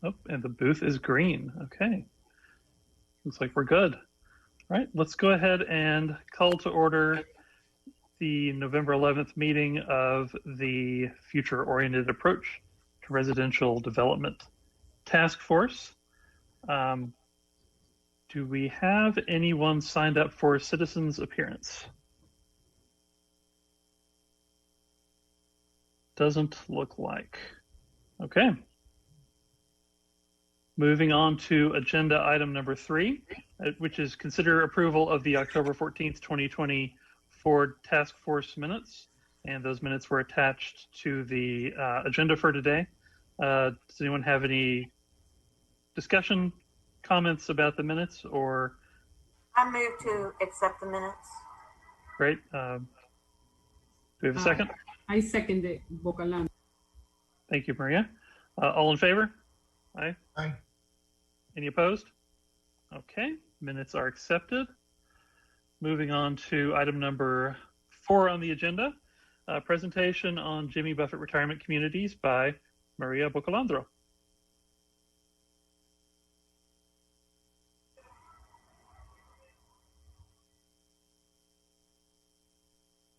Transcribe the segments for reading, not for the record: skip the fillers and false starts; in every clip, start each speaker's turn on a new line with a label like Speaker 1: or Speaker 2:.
Speaker 1: Oh, and the booth is green. Okay. Looks like we're good. All right, let's go ahead and call to order the November 11th meeting of the Future-Oriented Approach to Residential Development Task Force. Do we have anyone signed up for citizens appearance? Doesn't look like. Okay. Moving on to agenda item number 3, which is consider approval of the October 14th, 2020 Foard Task Force minutes. And those minutes were attached to the agenda for today. Does anyone have any discussion, comments about the minutes, or?
Speaker 2: I move to accept the minutes.
Speaker 1: Great. Do we have a second?
Speaker 3: I second it, Bocalan.
Speaker 1: Thank you, Maria. All in favor? Aye.
Speaker 4: Aye.
Speaker 1: Any opposed? Okay, minutes are accepted. Moving on to item number 4 on the agenda, presentation on Jimmy Buffett Retirement Communities by Maria Bocalandro.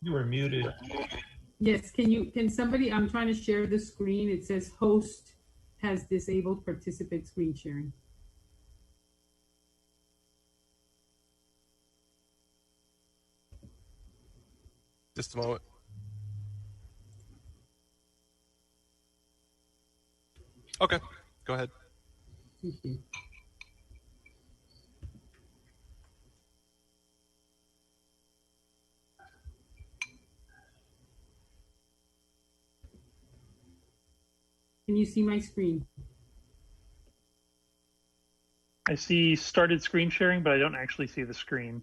Speaker 4: You were muted.
Speaker 3: Yes, can somebody, I'm trying to share the screen. It says host has disabled participant screen sharing.
Speaker 5: Just a moment. Okay, go ahead.
Speaker 3: Thank you. Can you see my screen?
Speaker 1: I see started screen sharing, but I don't actually see the screen.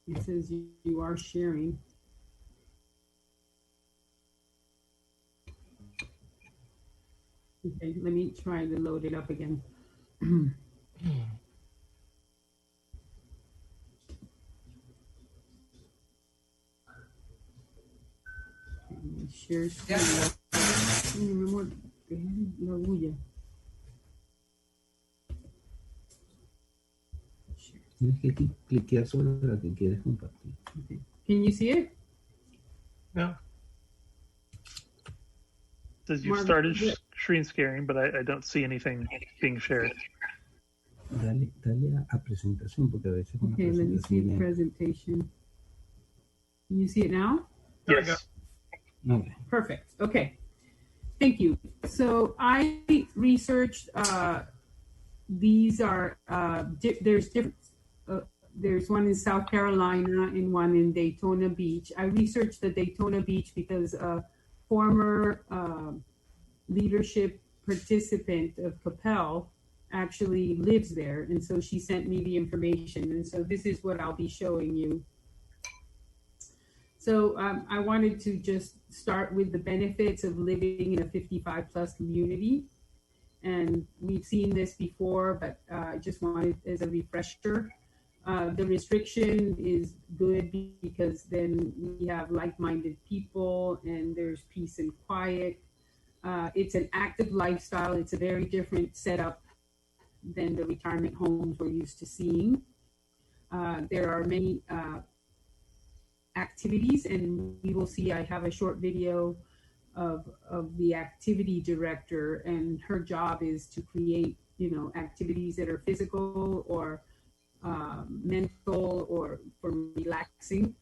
Speaker 3: It says you are sharing. Okay, let me try to load it up again. Share screen. Mi amor, la bulla.
Speaker 6: Tienes que cliquear sobre la que quieres compartir.
Speaker 3: Okay. Can you see it?
Speaker 4: No.
Speaker 1: Says you started screen sharing, but I don't see anything being shared.
Speaker 6: Dale a presentación, porque a veces con
Speaker 3: okay, let me see the presentation. Can you see it now?
Speaker 1: Yes.
Speaker 6: Okay.
Speaker 3: Perfect. Okay. Thank you. So I researched, these are, there's different, there's one in South Carolina and one in Daytona Beach. I researched the Daytona Beach because a former leadership participant of Coppell actually lives there. And so she sent me the information. And so this is what I'll be showing you. So I wanted to just start with the benefits of living in a 55 plus community. And we've seen this before, but I just wanted as a refresher. The restriction is good because then we have like-minded people and there's peace and quiet. It's an active lifestyle. It's a very different setup than the retirement homes we're used to seeing. There are many activities, and we will see, I have a short video of the activity director, and her job is to create, activities that are physical or mental or for relaxing.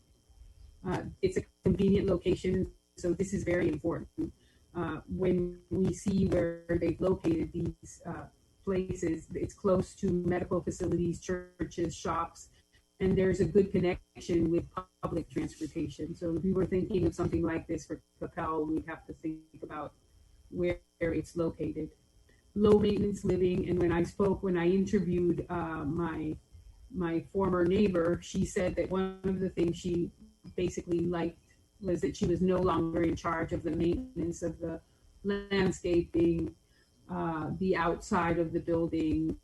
Speaker 3: It's a convenient location, so this is very important. When we see where they've located these places, it's close to medical facilities, churches, shops, and there's a good connection with public transportation. So if we were thinking of something like this for Coppell, we'd have to think about where it's located. Low maintenance living, and when I interviewed my former neighbor, she said that one of the things she basically liked was that she was no longer in charge of the maintenance of the landscaping, the outside of the building,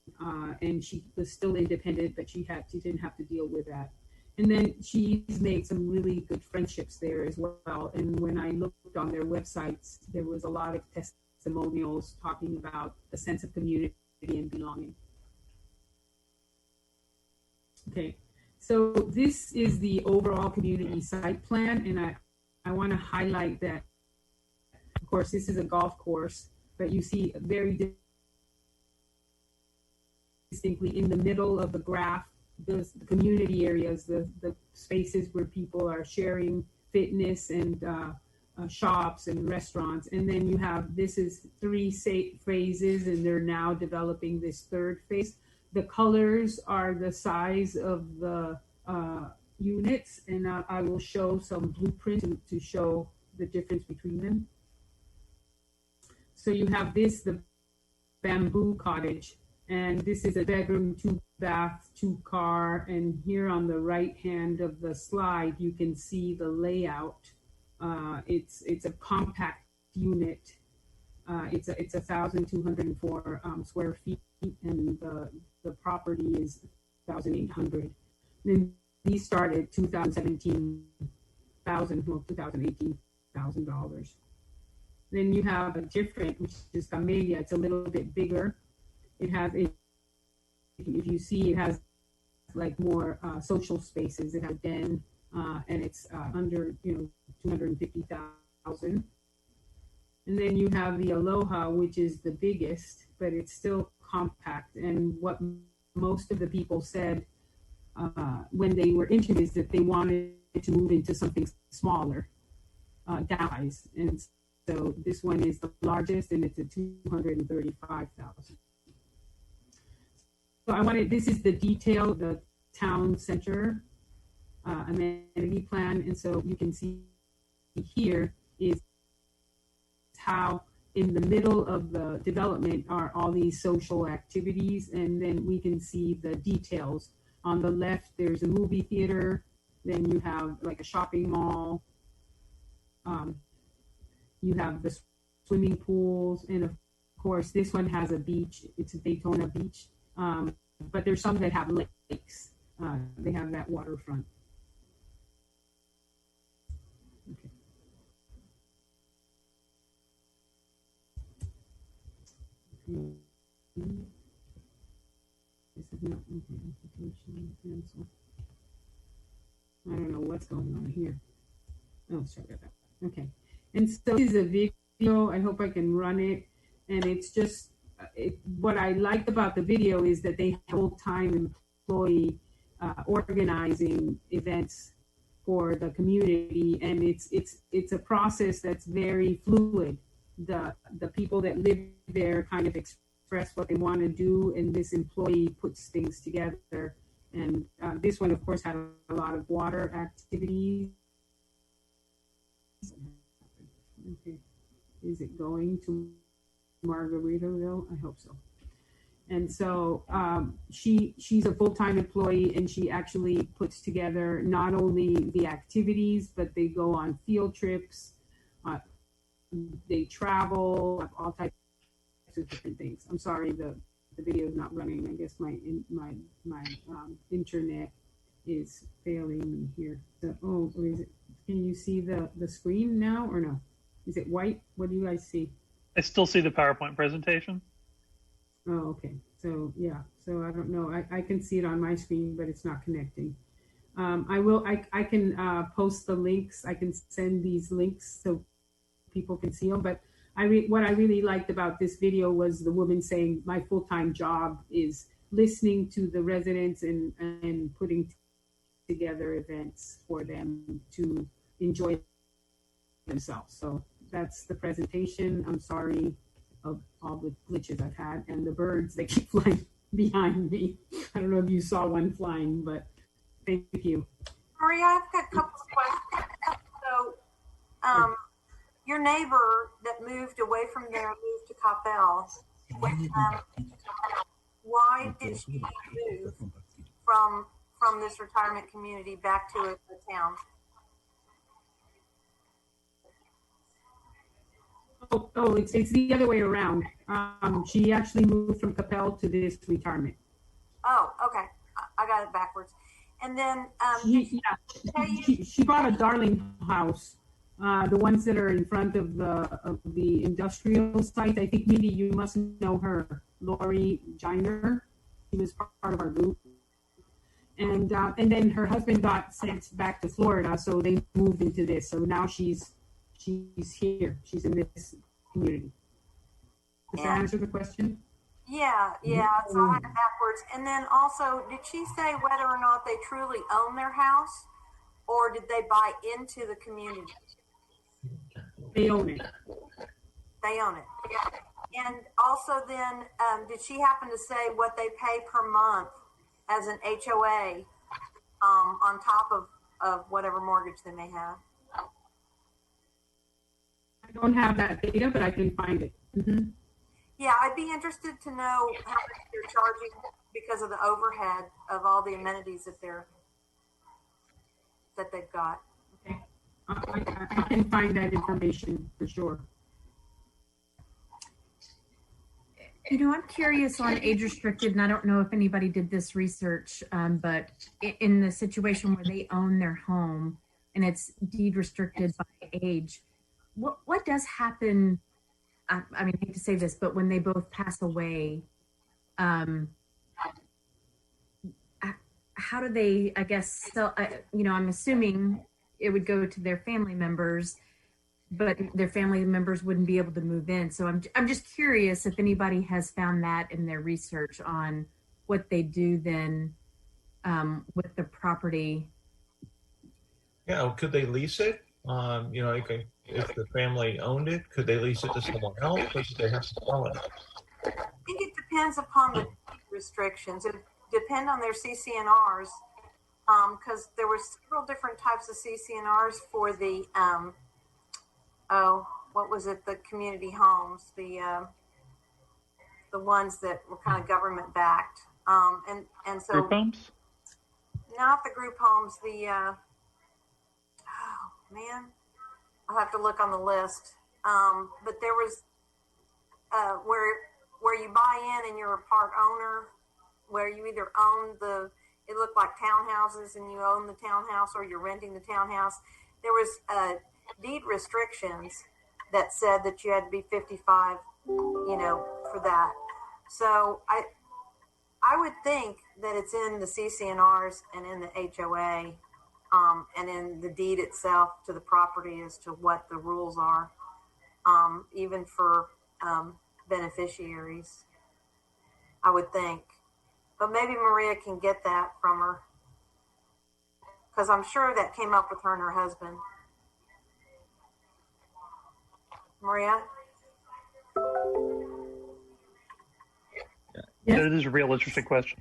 Speaker 3: and she was still independent, but she didn't have to deal with that. And then she's made some really good friendships there as well. And when I looked on their websites, there was a lot of testimonials talking about the sense of community and belonging. Okay, so this is the overall community site plan, and I want to highlight that, of course, this is a golf course, but you see very distinctly in the middle of the graph, the community areas, the spaces where people are sharing fitness and shops and restaurants. And then you have, this is 3 phases, and they're now developing this 3rd phase. The colors are the size of the units, and I will show some blueprints to show the difference between them. So you have this, the bamboo cottage, and this is a bedroom, 2 bath, 2 car. And here on the right hand of the slide, you can see the layout. It's a compact unit. It's 1,204 square feet, and the property is 1,800. Then these started $218,000. Then you have a different, which is Camellia. It's a little bit bigger. It has, if you see, it has like more social spaces. It has a den, and it's under, 250,000. And then you have the Aloha, which is the biggest, but it's still compact. And what most of the people said when they were interested is that they wanted to move into something smaller, downsize. And so this one is the largest, and it's at 235,000. So this is the detail, the town center amenity plan. And so you can see here is how in the middle of the development are all these social activities. And then we can see the details. On the left, there's a movie theater. Then you have like a shopping mall. You have the swimming pools. And of course, this one has a beach. It's a Daytona Beach. But there's some that have lakes. They have that waterfront. Okay. This is not okay. Application cancel. I don't know what's going on here. Oh, sorry about that. Okay. And so this is a video. I hope I can run it. And it's just, what I liked about the video is that they have full-time employee organizing events for the community, and it's a process that's very fluid. The people that live there kind of express what they want to do, and this employee puts things together. And this one, of course, had a lot of water activities. Okay, is it going to Margaritaville? I hope so. And so she's a full-time employee, and she actually puts together not only the activities, but they go on field trips, they travel, all types of different things. I'm sorry, the video is not running. I guess my internet is failing me here. So, or is it? Can you see the screen now or no? Is it white? What do you guys see?
Speaker 1: I still see the PowerPoint presentation.
Speaker 3: Oh, okay. So yeah. So I don't know. I can see it on my screen, but it's not connecting. I can post the links. I can send these links so people can see them. But what I really liked about this video was the woman saying, my full-time job is listening to the residents and putting together events for them to enjoy themselves. So that's the presentation. I'm sorry of all the glitches I've had, and the birds that keep flying behind me. I don't know if you saw one flying, but thank you.
Speaker 2: Maria, I've got a couple of questions. So, your neighbor that moved away from there moved to Coppell. Why did she move from this retirement community back to the town?
Speaker 3: Oh, it's the other way around. She actually moved from Coppell to this retirement.
Speaker 2: Oh, okay. I got it backwards. And then,
Speaker 3: she bought a darling house, the ones that are in front of the industrial site. I think maybe you must know her, Lori Giner. She was part of our group. And then her husband got sent back to Florida, so they moved into this. So now she's here. She's in this community. Does that answer the question?
Speaker 2: Yeah, so I had it backwards. And then also, did she say whether or not they truly own their house, or did they buy into the community?
Speaker 3: They own it.
Speaker 2: They own it. Yeah. And also then, did she happen to say what they pay per month as an HOA on top of whatever mortgage they may have?
Speaker 3: I don't have that data, but I can find it. Mm-hmm.
Speaker 2: Yeah, I'd be interested to know how much they're charging because of the overhead of all the amenities that they've got.
Speaker 3: Okay, I can find that information for sure.
Speaker 7: You know, I'm curious on age restricted, and I don't know if anybody did this research, but in the situation where they own their home and it's deed restricted by age, what does happen? I mean, I hate to say this, but when they both pass away, how do they, I guess, sell, you know, I'm assuming it would go to their family members, but their family members wouldn't be able to move in. So I'm just curious if anybody has found that in their research on what they do then with the property.
Speaker 4: Yeah, well, could they lease it? You know, if the family owned it, could they lease it to someone else, or should they have to sell it?
Speaker 2: I think it depends upon the restrictions. It depend on their CCNRs, because there were several different types of CCNRs for the what was it? The community homes, the ones that were kind of government backed, and so
Speaker 1: Group homes?
Speaker 2: not the group homes. The oh man, I'll have to look on the list. But there was where you buy in and you're a part owner, where you either own it looked like townhouses and you own the townhouse, or you're renting the townhouse. There was deed restrictions that said that you had to be 55, you know, for that. So I would think that it's in the CCNRs and in the HOA, and in the deed itself to the property as to what the rules are, even for beneficiaries, I would think. But maybe Maria can get that from her, because I'm sure that came up with her and her husband. Maria?
Speaker 1: Yeah, it is a real interesting question.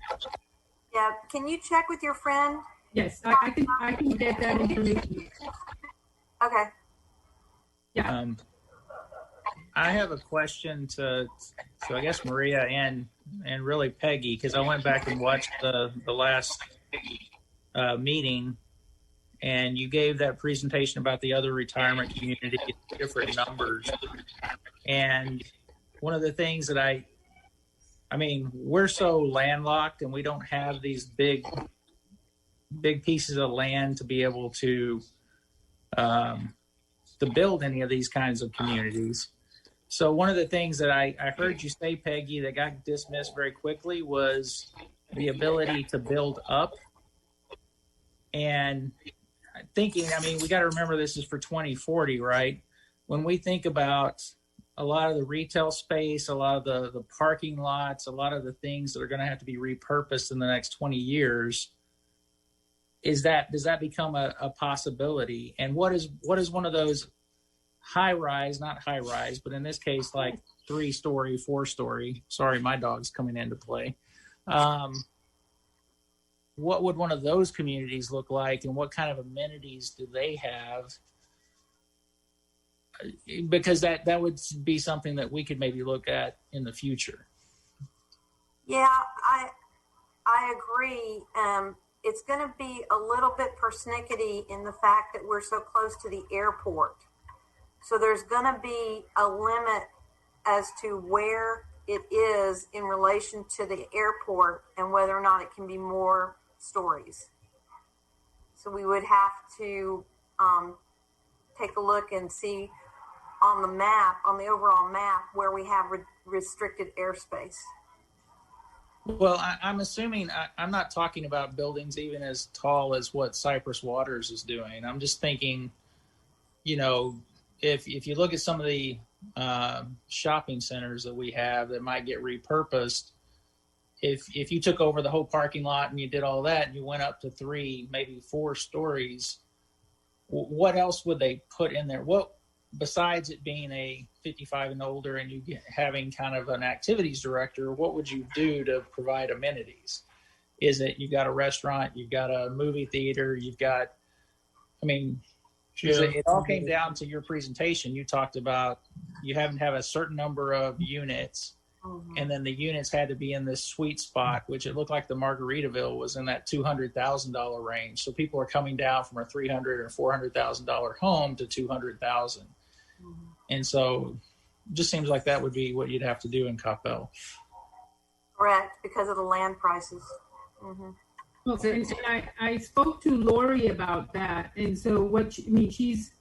Speaker 2: Yeah, can you check with your friend?
Speaker 3: Yes, I can get that information.
Speaker 2: Okay.
Speaker 3: Yeah.
Speaker 8: I have a question to I guess Maria and really Peggy, because I went back and watched the last meeting, and you gave that presentation about the other retirement community, different numbers. And one of the things that I mean, we're so landlocked and we don't have these big pieces of land to be able to build any of these kinds of communities. So one of the things that I heard you say, Peggy, that got dismissed very quickly was the ability to build up. And thinking, I mean, we got to remember this is for 2040, right? When we think about a lot of the retail space, a lot of the parking lots, a lot of the things that are going to have to be repurposed in the next 20 years, does that become a possibility? And what is one of those high rise, not high rise, but in this case, like 3-story, 4-story, sorry, my dog's coming into play. What would one of those communities look like, and what kind of amenities do they have? Because that would be something that we could maybe look at in the future.
Speaker 2: Yeah, I agree. It's going to be a little bit persnickety in the fact that we're so close to the airport. So there's going to be a limit as to where it is in relation to the airport and whether or not it can be more stories. So we would have to take a look and see on the map, on the overall map, where we have restricted airspace.
Speaker 8: Well, I'm assuming I'm not talking about buildings even as tall as what Cypress Waters is doing. I'm just thinking, you know, if you look at some of the shopping centers that we have that might get repurposed, if you took over the whole parking lot and you did all that and you went up to 3, maybe 4 stories, what else would they put in there? What, besides it being a 55 and older and you having kind of an activities director, what would you do to provide amenities? Is it you've got a restaurant, you've got a movie theater, you've got, I mean, it all came down to your presentation. You talked about you have to have a certain number of units, and then the units had to be in this sweet spot, which it looked like the Margaritaville was in that $200,000 range. So people are coming down from a $300,000 or $400,000 home to $200,000. And so it just seems like that would be what you'd have to do in Coppell.
Speaker 2: Correct, because of the land prices.
Speaker 3: Well, and I spoke to Lori about that, and so she's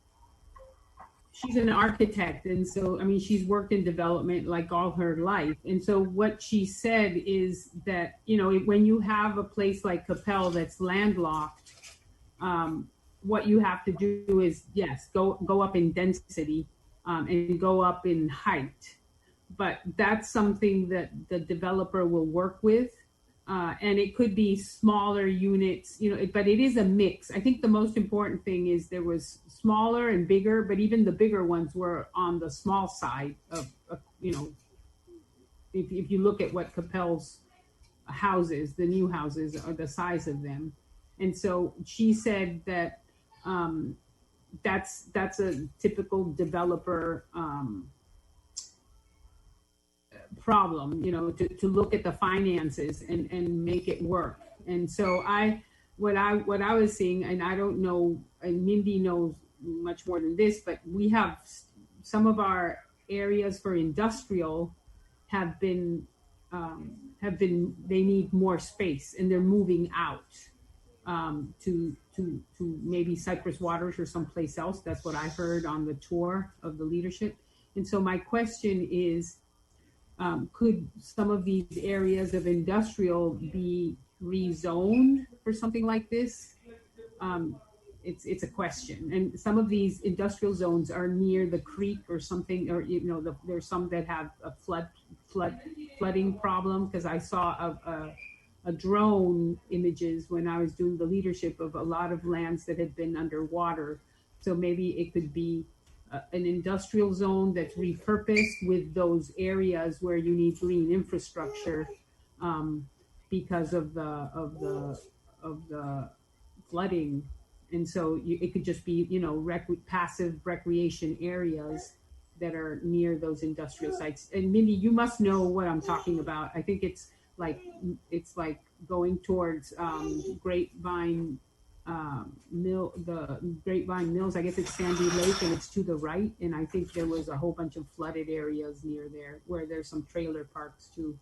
Speaker 3: an architect, and so I mean she's worked in development like all her life, and so what she said is that, you know, when you have a place like Coppell that's landlocked, what you have to do is, yes, go up in density and go up in height, but that's something that the developer will work with. And it could be smaller units, you know, but it is a mix. I think the most important thing is there was smaller and bigger, but even the bigger ones were on the small side of you know, if you look at what Coppell's houses, the new houses, are the size of them. And so she said that that's a typical developer problem, you know, to look at the finances and make it work. And so what I was seeing, and I don't know, and Mindy knows much more than this, but we have some of our areas for industrial have been they need more space, and they're moving out to maybe Cypress Waters or someplace else. That's what I heard on the tour of the leadership. And so my question is, could some of these areas of industrial be rezoned for something like this? It's a question. And some of these industrial zones are near the creek or something, or, you know, there's some that have a flooding problem, because I saw a drone images when I was doing the leadership of a lot of lands that had been underwater. So maybe it could be an industrial zone that's repurposed with those areas where you need green infrastructure because of the flooding. And so it could just be, you know, passive recreation areas that are near those industrial sites. And Mindy, you must know what I'm talking about. I think it's like going towards Grapevine the Grapevine Mills. I guess it's Sandy Lake, and it's to the right. And I think there was a whole bunch of flooded areas near there where there's some trailer parks too.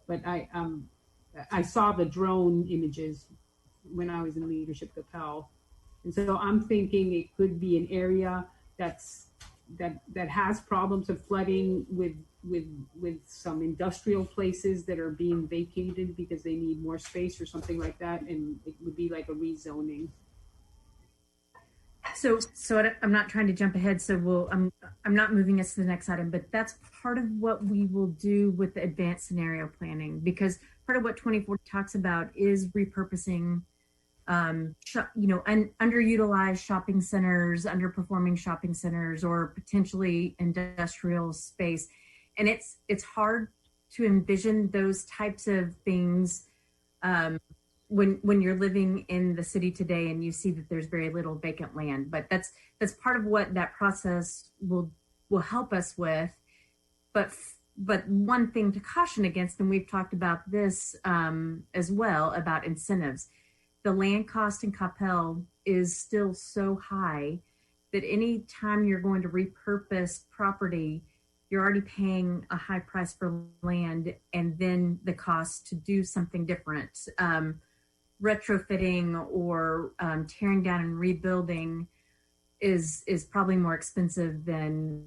Speaker 3: But I saw the drone images when I was in leadership Coppell. And so I'm thinking it could be an area that has problems of flooding with some industrial places that are being vacated because they need more space or something like that, and it would be like a rezoning.
Speaker 7: So I'm not trying to jump ahead. So I'm not moving us to the next item, but that's part of what we will do with the advanced scenario planning, because part of what 2040 talks about is repurposing underutilized shopping centers, underperforming shopping centers, or potentially industrial space. And it's hard to envision those types of things when you're living in the city today and you see that there's very little vacant land. But that's part of what that process will help us with. But one thing to caution against, and we've talked about this as well, about incentives. The land cost in Coppell is still so high that any time you're going to repurpose property, you're already paying a high price for land, and then the cost to do something different. retrofitting or tearing down and rebuilding is probably more expensive than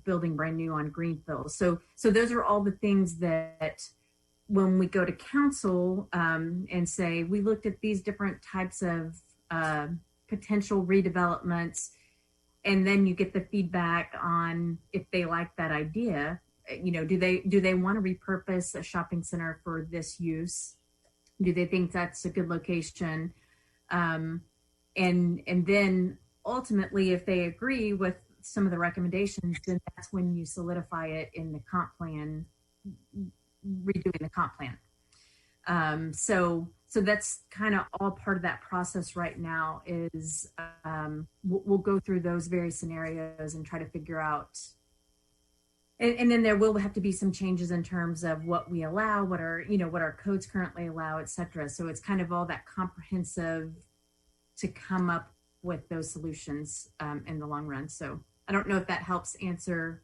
Speaker 7: building brand new on greenfield. So those are all the things that when we go to council and say, we looked at these different types of potential redevelopments, and then you get the feedback on if they like that idea. You know, do they want to repurpose a shopping center for this use? Do they think that's a good location? And then ultimately, if they agree with some of the recommendations, then that's when you solidify it in the comp plan, redoing the comp plan. So that's kind of all part of that process right now is we'll go through those various scenarios and try to figure out. And then there will have to be some changes in terms of what we allow, what our codes currently allow, et cetera. So it's kind of all that comprehensive to come up with those solutions in the long run. So I don't know if that helps answer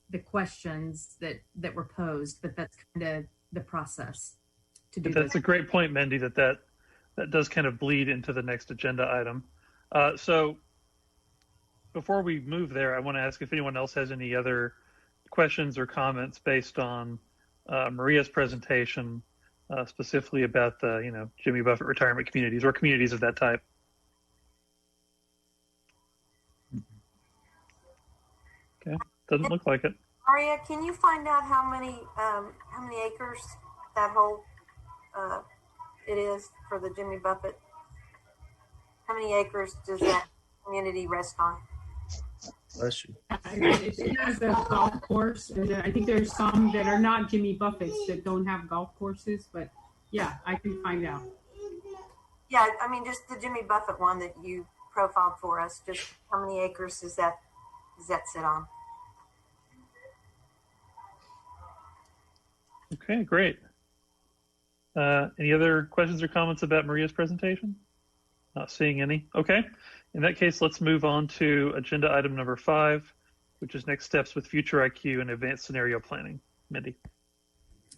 Speaker 7: the questions that were posed, but that's kind of the process to do.
Speaker 1: But that's a great point, Mendy, that does kind of bleed into the next agenda item. So before we move there, I want to ask if anyone else has any other questions or comments based on Maria's presentation, specifically about the Jimmy Buffett retirement communities or communities of that type. Okay, doesn't look like it.
Speaker 2: Maria, can you find out how many acres that whole it is for the Jimmy Buffett? How many acres does that community rest on?
Speaker 8: Bless you.
Speaker 3: It has a golf course. I think there's some that are not Jimmy Buffett's that don't have golf courses, but yeah, I can find out.
Speaker 2: Yeah, I mean, just the Jimmy Buffett one that you profiled for us. Just how many acres does that sit on?
Speaker 1: Okay, great. Any other questions or comments about Maria's presentation? Not seeing any. Okay. In that case, let's move on to agenda item number 5, which is next steps with future IQ and advanced scenario planning. Mindy.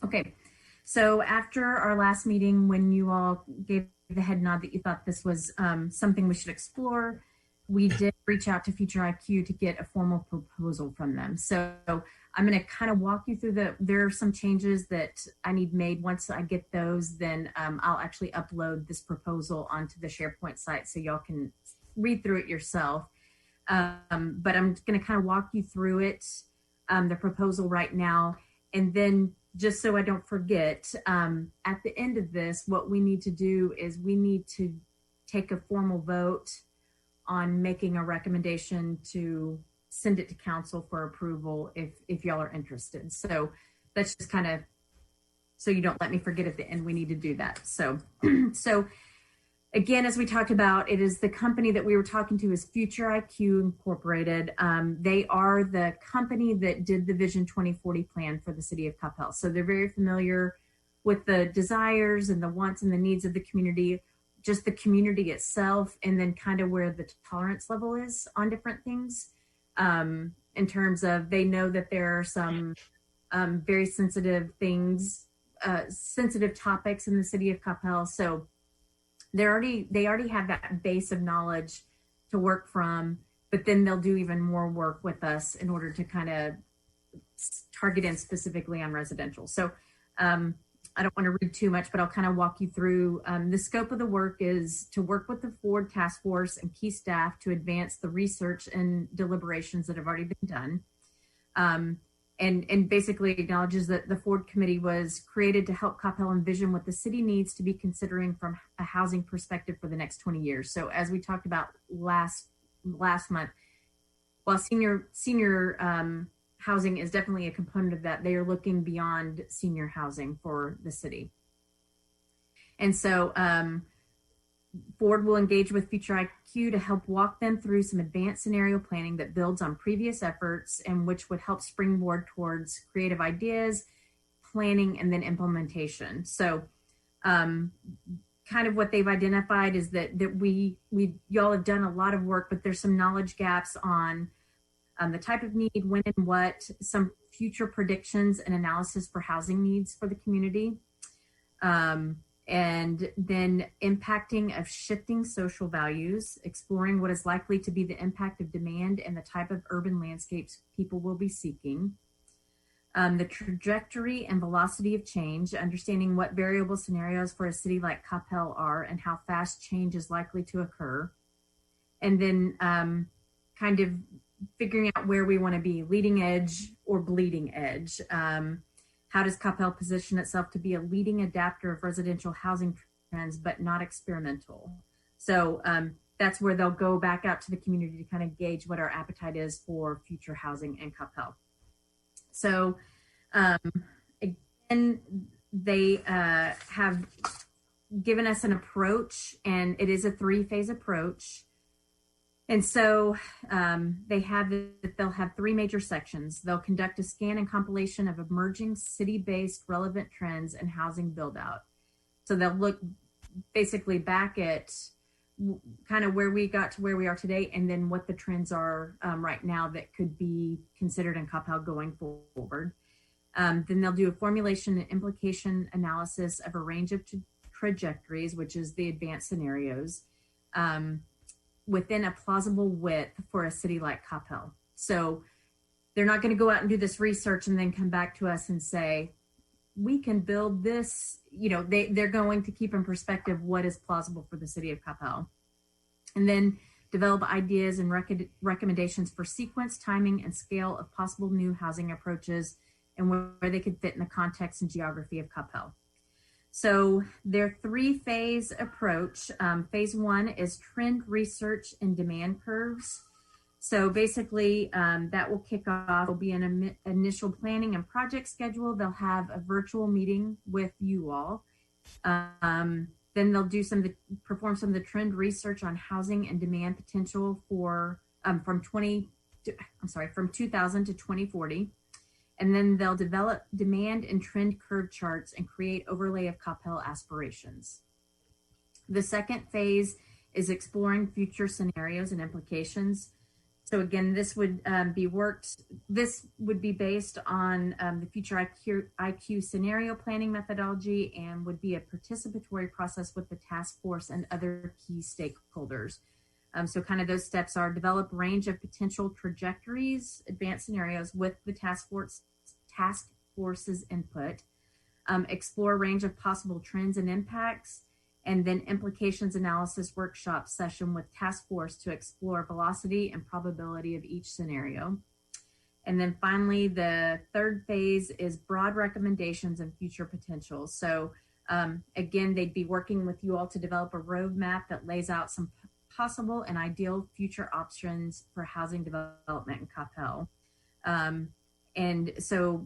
Speaker 7: Okay. So after our last meeting, when you all gave the head nod that you thought this was something we should explore, we did reach out to Future IQ to get a formal proposal from them. So I'm going to kind of walk you through there are some changes that I need made. Once I get those, then I'll actually upload this proposal onto the SharePoint site so y'all can read through it yourself. But I'm going to kind of walk you through it, the proposal right now. And then just so I don't forget, at the end of this, what we need to do is we need to take a formal vote on making a recommendation to send it to council for approval if y'all are interested. So that's just kind of, so you don't let me forget at the end, we need to do that. So, again, as we talked about, it is the company that we were talking to is Future IQ Incorporated. They are the company that did the Vision 2040 plan for the city of Coppell. So they're very familiar with the desires and the wants and the needs of the community, just the community itself, and then kind of where the tolerance level is on different things. In terms of, they know that there are some very sensitive things, sensitive topics in the city of Coppell. So they already have that base of knowledge to work from, but then they'll do even more work with us in order to kind of target in specifically on residential. So I don't want to read too much, but I'll kind of walk you through. The scope of the work is to work with the Foard task force and key staff to advance the research and deliberations that have already been done. And basically acknowledges that the Foard committee was created to help Coppell envision what the city needs to be considering from a housing perspective for the next 20 years. So as we talked about last month, while senior housing is definitely a component of that, they are looking beyond senior housing for the city. And so Foard will engage with Future IQ to help walk them through some advanced scenario planning that builds on previous efforts and which would help springboard towards creative ideas, planning, and then implementation. So kind of what they've identified is that y'all have done a lot of work, but there's some knowledge gaps on the type of need, when and what, some future predictions and analysis for housing needs for the community. And then impacting of shifting social values, exploring what is likely to be the impact of demand and the type of urban landscapes people will be seeking. The trajectory and velocity of change, understanding what variable scenarios for a city like Coppell are and how fast change is likely to occur. And then kind of figuring out where we want to be, leading edge or bleeding edge. How does Coppell position itself to be a leading adapter of residential housing trends, but not experimental? So that's where they'll go back out to the community to kind of gauge what our appetite is for future housing in Coppell. So again, they have given us an approach, and it is a 3-phase approach. And so they'll have 3 major sections. They'll conduct a scan and compilation of emerging city-based relevant trends and housing build-out. So they'll look basically back at kind of where we got to where we are today, and then what the trends are right now that could be considered in Coppell going forward. Then they'll do a formulation and implication analysis of a range of trajectories, which is the advanced scenarios, within a plausible width for a city like Coppell. So they're not going to go out and do this research and then come back to us and say, we can build this. You know, they're going to keep in perspective what is plausible for the city of Coppell. And then develop ideas and recommendations for sequence, timing, and scale of possible new housing approaches and where they could fit in the context and geography of Coppell. So their 3-phase approach, phase 1 is trend research and demand curves. So basically that will kick off, will be an initial planning and project schedule. They'll have a virtual meeting with you all. Then they'll do perform some of the trend research on housing and demand potential for from 2000 to 2040. And then they'll develop demand and trend curve charts and create overlay of Coppell aspirations. The second phase is exploring future scenarios and implications. So again, this would be based on the future IQ scenario planning methodology and would be a participatory process with the task force and other key stakeholders. So kind of those steps are develop range of potential trajectories, advanced scenarios with the task force's input, explore a range of possible trends and impacts, and then implications analysis workshop session with task force to explore velocity and probability of each scenario. And then finally, the third phase is broad recommendations and future potential. So again, they'd be working with you all to develop a roadmap that lays out some possible and ideal future options for housing development in Coppell. And so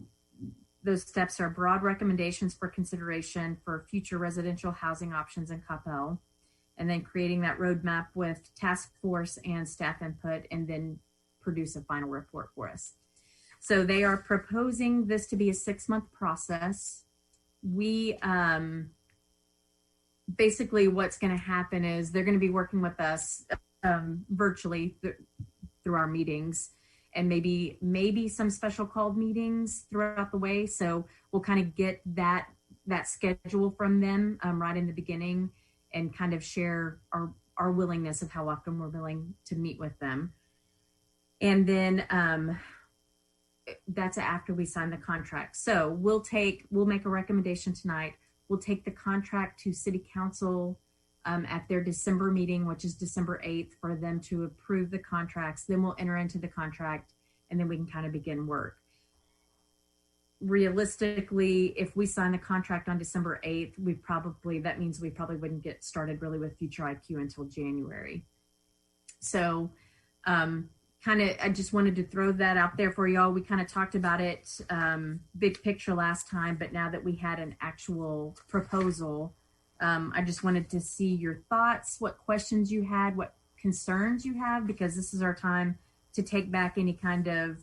Speaker 7: those steps are broad recommendations for consideration for future residential housing options in Coppell, and then creating that roadmap with task force and staff input, and then produce a final report for us. So they are proposing this to be a 6-month process. We basically what's going to happen is they're going to be working with us virtually through our meetings, and maybe some special called meetings throughout the way. So we'll kind of get that schedule from them right in the beginning, and kind of share our willingness of how often we're willing to meet with them. And then that's after we sign the contract. So we'll make a recommendation tonight. We'll take the contract to City Council at their December meeting, which is December 8th, for them to approve the contracts. Then we'll enter into the contract, and then we can kind of begin work. Realistically, if we sign the contract on December 8th, that means we probably wouldn't get started really with Future IQ until January. So I just wanted to throw that out there for y'all. We kind of talked about it big picture last time, but now that we had an actual proposal, I just wanted to see your thoughts, what questions you had, what concerns you have, because this is our time to take back any kind of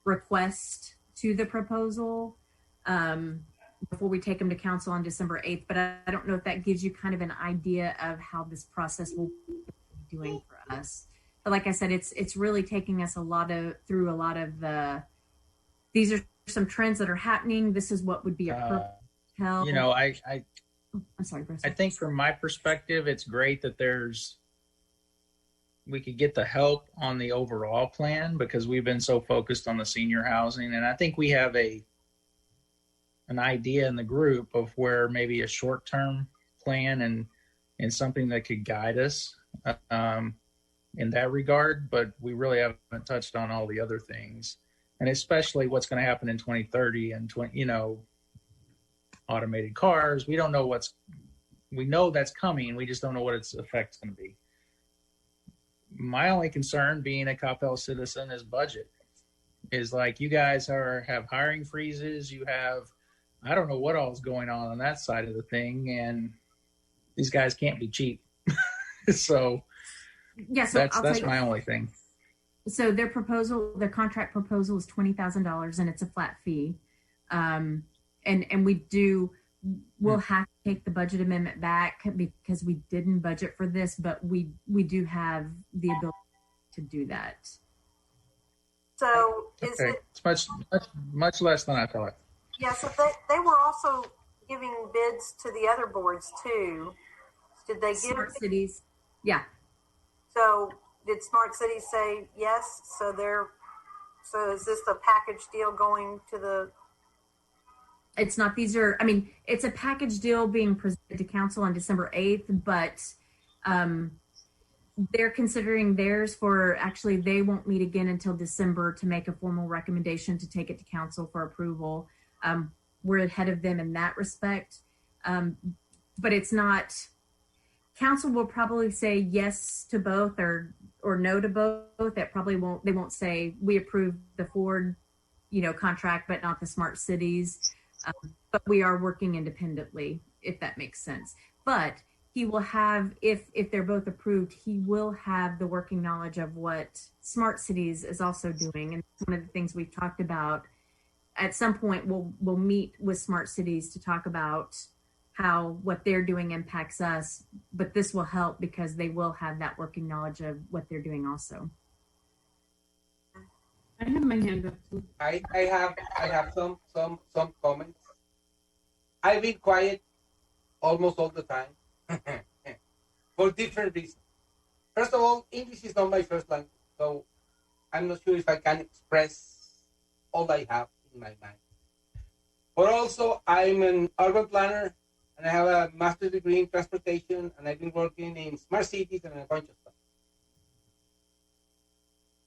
Speaker 7: request to the proposal before we take them to council on December 8th. But I don't know if that gives you kind of an idea of how this process will be doing for us. But like I said, it's really taking us through a lot of these are some trends that are happening. This is what would be a help.
Speaker 8: You know,
Speaker 7: I'm sorry, Chris.
Speaker 8: I think from my perspective, it's great that we could get the help on the overall plan because we've been so focused on the senior housing. And I think we have an idea in the group of where maybe a short-term plan and something that could guide us in that regard, but we really haven't touched on all the other things, and especially what's going to happen in 2030 and automated cars. We don't know we know that's coming. We just don't know what its effect's going to be. My only concern being a Coppell citizen is budget. Is like you guys have hiring freezes. You have, I don't know what all's going on that side of the thing, and these guys can't be cheap. So
Speaker 7: Yeah, so
Speaker 8: that's my only thing.
Speaker 7: So their contract proposal is $20,000, and it's a flat fee. And we'll have to take the budget amendment back because we didn't budget for this, but we do have the ability to do that.
Speaker 2: So
Speaker 8: it's much less than I thought.
Speaker 2: Yeah, so they were also giving bids to the other boards too. Did they give
Speaker 7: Smart Cities? Yeah.
Speaker 2: So did Smart Cities say yes? So is this a package deal going to the?
Speaker 7: It's not. It's a package deal being presented to council on December 8th, but they're considering theirs they won't meet again until December to make a formal recommendation to take it to council for approval. We're ahead of them in that respect. But it's not, council will probably say yes to both or no to both. They won't say we approve the Foard, contract, but not the Smart Cities. But we are working independently, if that makes sense. But he will have, if they're both approved, he will have the working knowledge of what Smart Cities is also doing. And one of the things we've talked about, at some point we'll meet with Smart Cities to talk about how what they're doing impacts us, but this will help because they will have that working knowledge of what they're doing also.
Speaker 3: I have my hand up too.
Speaker 9: I have some comments. I've been quiet almost all the time for different reasons. First of all, English is not my first language, so I'm not sure if I can express all I have in my mind. But also, I'm an urban planner, and I have a master's degree in transportation, and I've been working in smart cities and a bunch of stuff.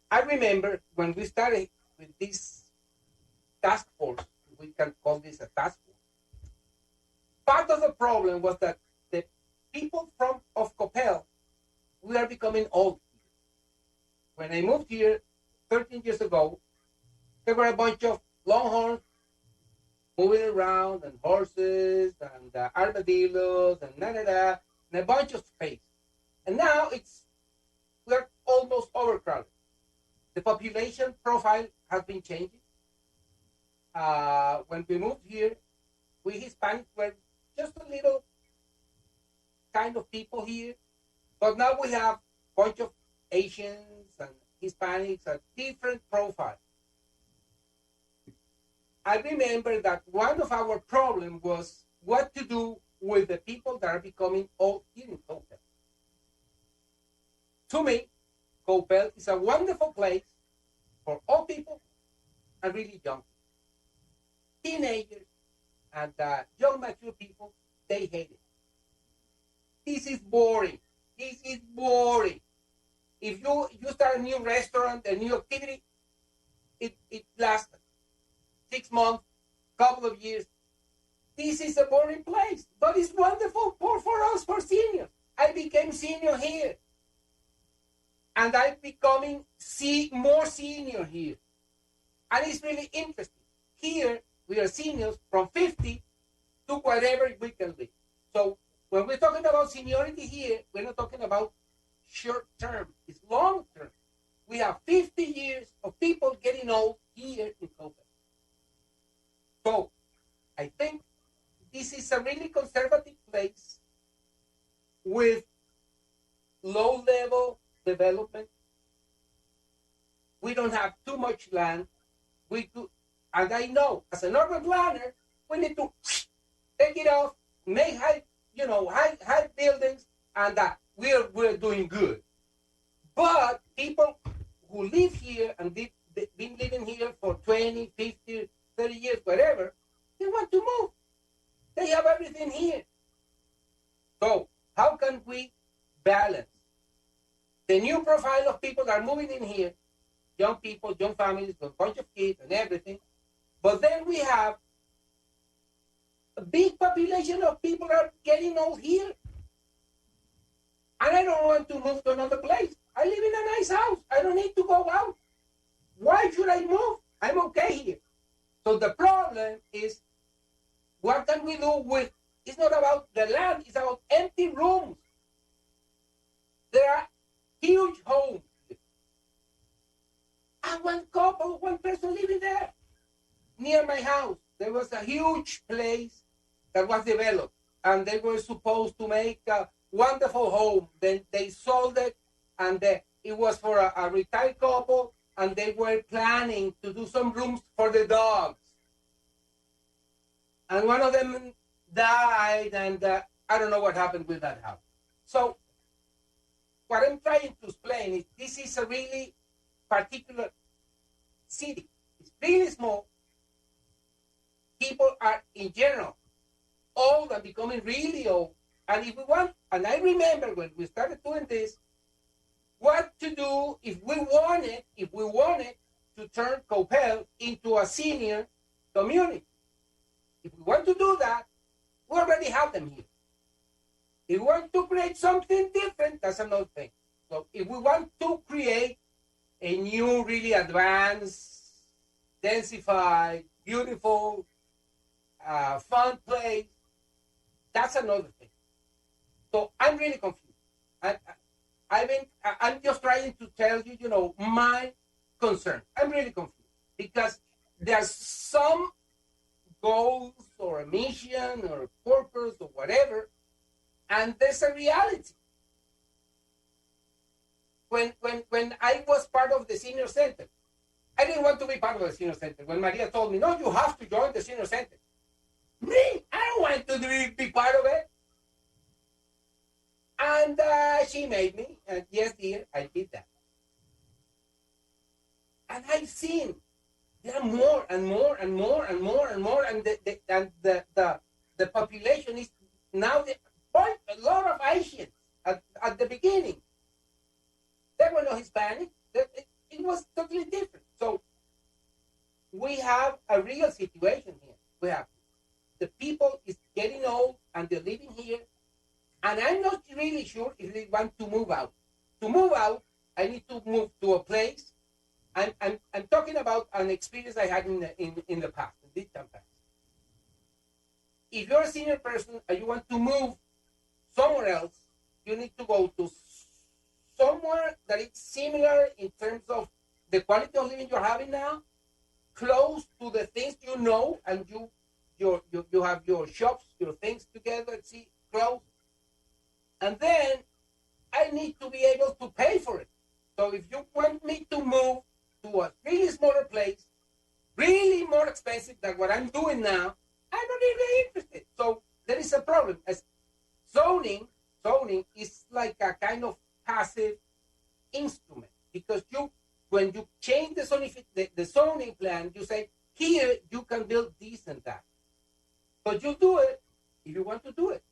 Speaker 9: I remember when we started with this task force, we can call this a task force. Part of the problem was that the people of Coppell, we are becoming old. When I moved here 13 years ago, there were a bunch of longhorns moving around, and horses, and armadillos, and a bunch of space. And now we're almost overcrowded. The population profile has been changing. When we moved here, we Hispanics were just a little kind of people here, but now we have a bunch of Asians and Hispanics, a different profile. I remember that one of our problems was what to do with the people that are becoming old here in Coppell. To me, Coppell is a wonderful place for old people and really young people. Teenagers and young mature people, they hate it. This is boring. This is boring. If you start a new restaurant, a new activity, it lasts 6 months, couple of years. This is a boring place, but it's wonderful for us, for seniors. I became senior here. And I'm becoming more senior here. And it's really interesting. Here, we are seniors from 50 to whatever we can live. So when we're talking about seniority here, we're not talking about short term. It's long term. We have 50 years of people getting old here in Coppell. So I think this is a really conservative place with low-level development. We don't have too much land. And I know, as an urban planner, we need to take it off, make high buildings, and we're doing good. But people who live here and they've been living here for 20, 50, 30 years, whatever, they want to move. They have everything here. So how can we balance the new profile of people that are moving in here, young people, young families, with a bunch of kids and everything, but then we have a big population of people that are getting old here. And I don't want to move to another place. I live in a nice house. I don't need to go out. Why should I move? I'm okay here. So the problem is, what can we do with, it's not about the land, it's about empty rooms. There are huge homes. And one person living there. Near my house, there was a huge place that was developed, and they were supposed to make a wonderful home. Then they sold it, and it was for a retired couple, and they were planning to do some rooms for the dogs. And one of them died, and I don't know what happened with that house. So what I'm trying to explain is this is a really particular city. It's really small. People are, in general, old and becoming really old. And if we want, and I remember when we started doing this, what to do if we wanted to turn Coppell into a senior community. If we want to do that, we already have them here. If we want to create something different, that's another thing. So if we want to create a new, really advanced, densified, beautiful, fun place, that's another thing. So I'm really confused. I'm just trying to tell you, my concern. I'm really confused because there's some goals or a mission or a purpose or whatever, and there's a reality. When I was part of the senior center, I didn't want to be part of the senior center. When Maria told me, no, you have to join the senior center. Me? I don't want to be part of it. And she made me, and yes, dear, I did that. And I've seen there are more and more and more and more and more, and the population is now a lot of Asians at the beginning. There were no Hispanic. It was totally different. So we have a real situation here. We have the people is getting old and they're living here. And I'm not really sure if they want to move out. To move out, I need to move to a place. I'm talking about an experience I had in the past, in distant past. If you're a senior person and you want to move somewhere else, you need to go to somewhere that is similar in terms of the quality of living you're having now, close to the things you know, and you have your shops, your things together, see, close. And then I need to be able to pay for it. So if you want me to move to a really smaller place, really more expensive than what I'm doing now, I'm not really interested. So there is a problem. As zoning is like a kind of passive instrument, because when you change the zoning plan, you say, here you can build this and that. But you do it if you want to do it.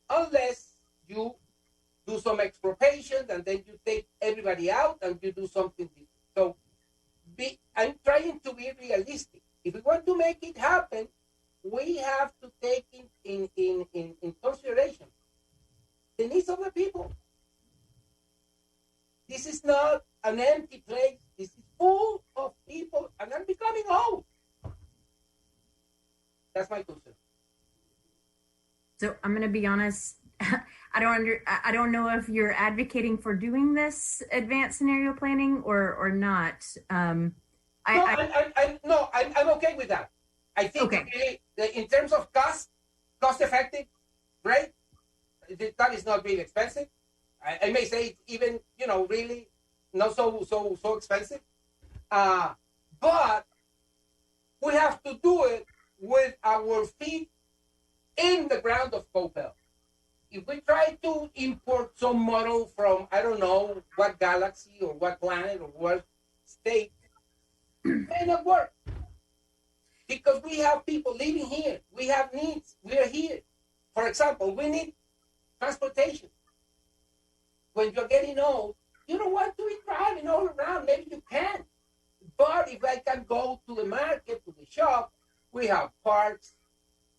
Speaker 9: Unless you do some expropriation and then you take everybody out and you do something different. So I'm trying to be realistic. If we want to make it happen, we have to take in consideration the needs of the people. This is not an empty place. This is full of people, and I'm becoming old. That's my concern.
Speaker 7: So I'm going to be honest. I don't know if you're advocating for doing this advanced scenario planning or not. I'm
Speaker 9: okay with that. I think okay. In terms of cost effective, right? That is not really expensive. I may say even really not so expensive. But we have to do it with our feet in the ground of Coppell. If we try to import some model from, I don't know, what galaxy or what planet or what state, it may not work. Because we have people living here. We have needs. We are here. For example, we need transportation. When you're getting old, you don't want to be driving all around. Maybe you can. But if I can go to the market, to the shop, we have parks.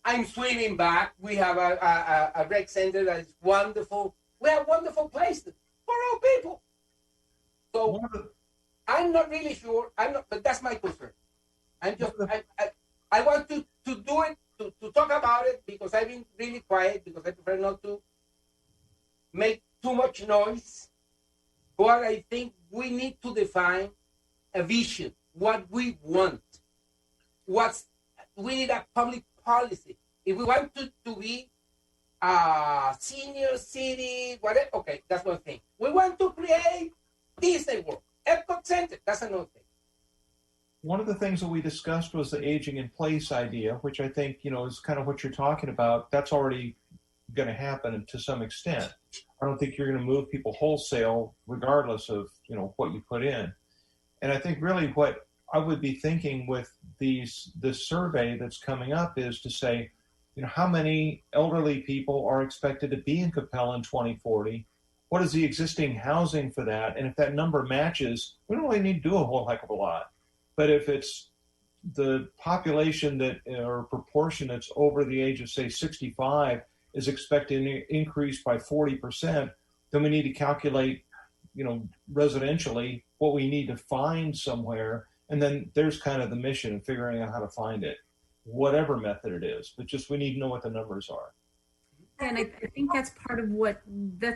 Speaker 9: I'm swimming back. We have a rec center that is wonderful. We have wonderful places for all people. So I'm not really sure. I'm not, but that's my concern. I'm just, I want to do it, to talk about it, because I've been really quiet, because I prefer not to make too much noise. But I think we need to define a vision, what we want. We need a public policy. If we want to be a senior city, whatever, okay, that's one thing. We want to create Disney World, Epcot Center, that's another thing.
Speaker 4: One of the things that we discussed was the aging in place idea, which I think, is kind of what you're talking about. That's already going to happen to some extent. I don't think you're going to move people wholesale regardless of, what you put in. And I think really what I would be thinking with this survey that's coming up is to say, how many elderly people are expected to be in Coppell in 2040? What is the existing housing for that? And if that number matches, we don't really need to do a whole heck of a lot. But if it's the population or proportion that's over the age of, say, 65 is expected to increase by 40%, then we need to calculate, residentially what we need to find somewhere. And then there's kind of the mission of figuring out how to find it, whatever method it is. But just we need to know what the numbers are.
Speaker 7: And I think that's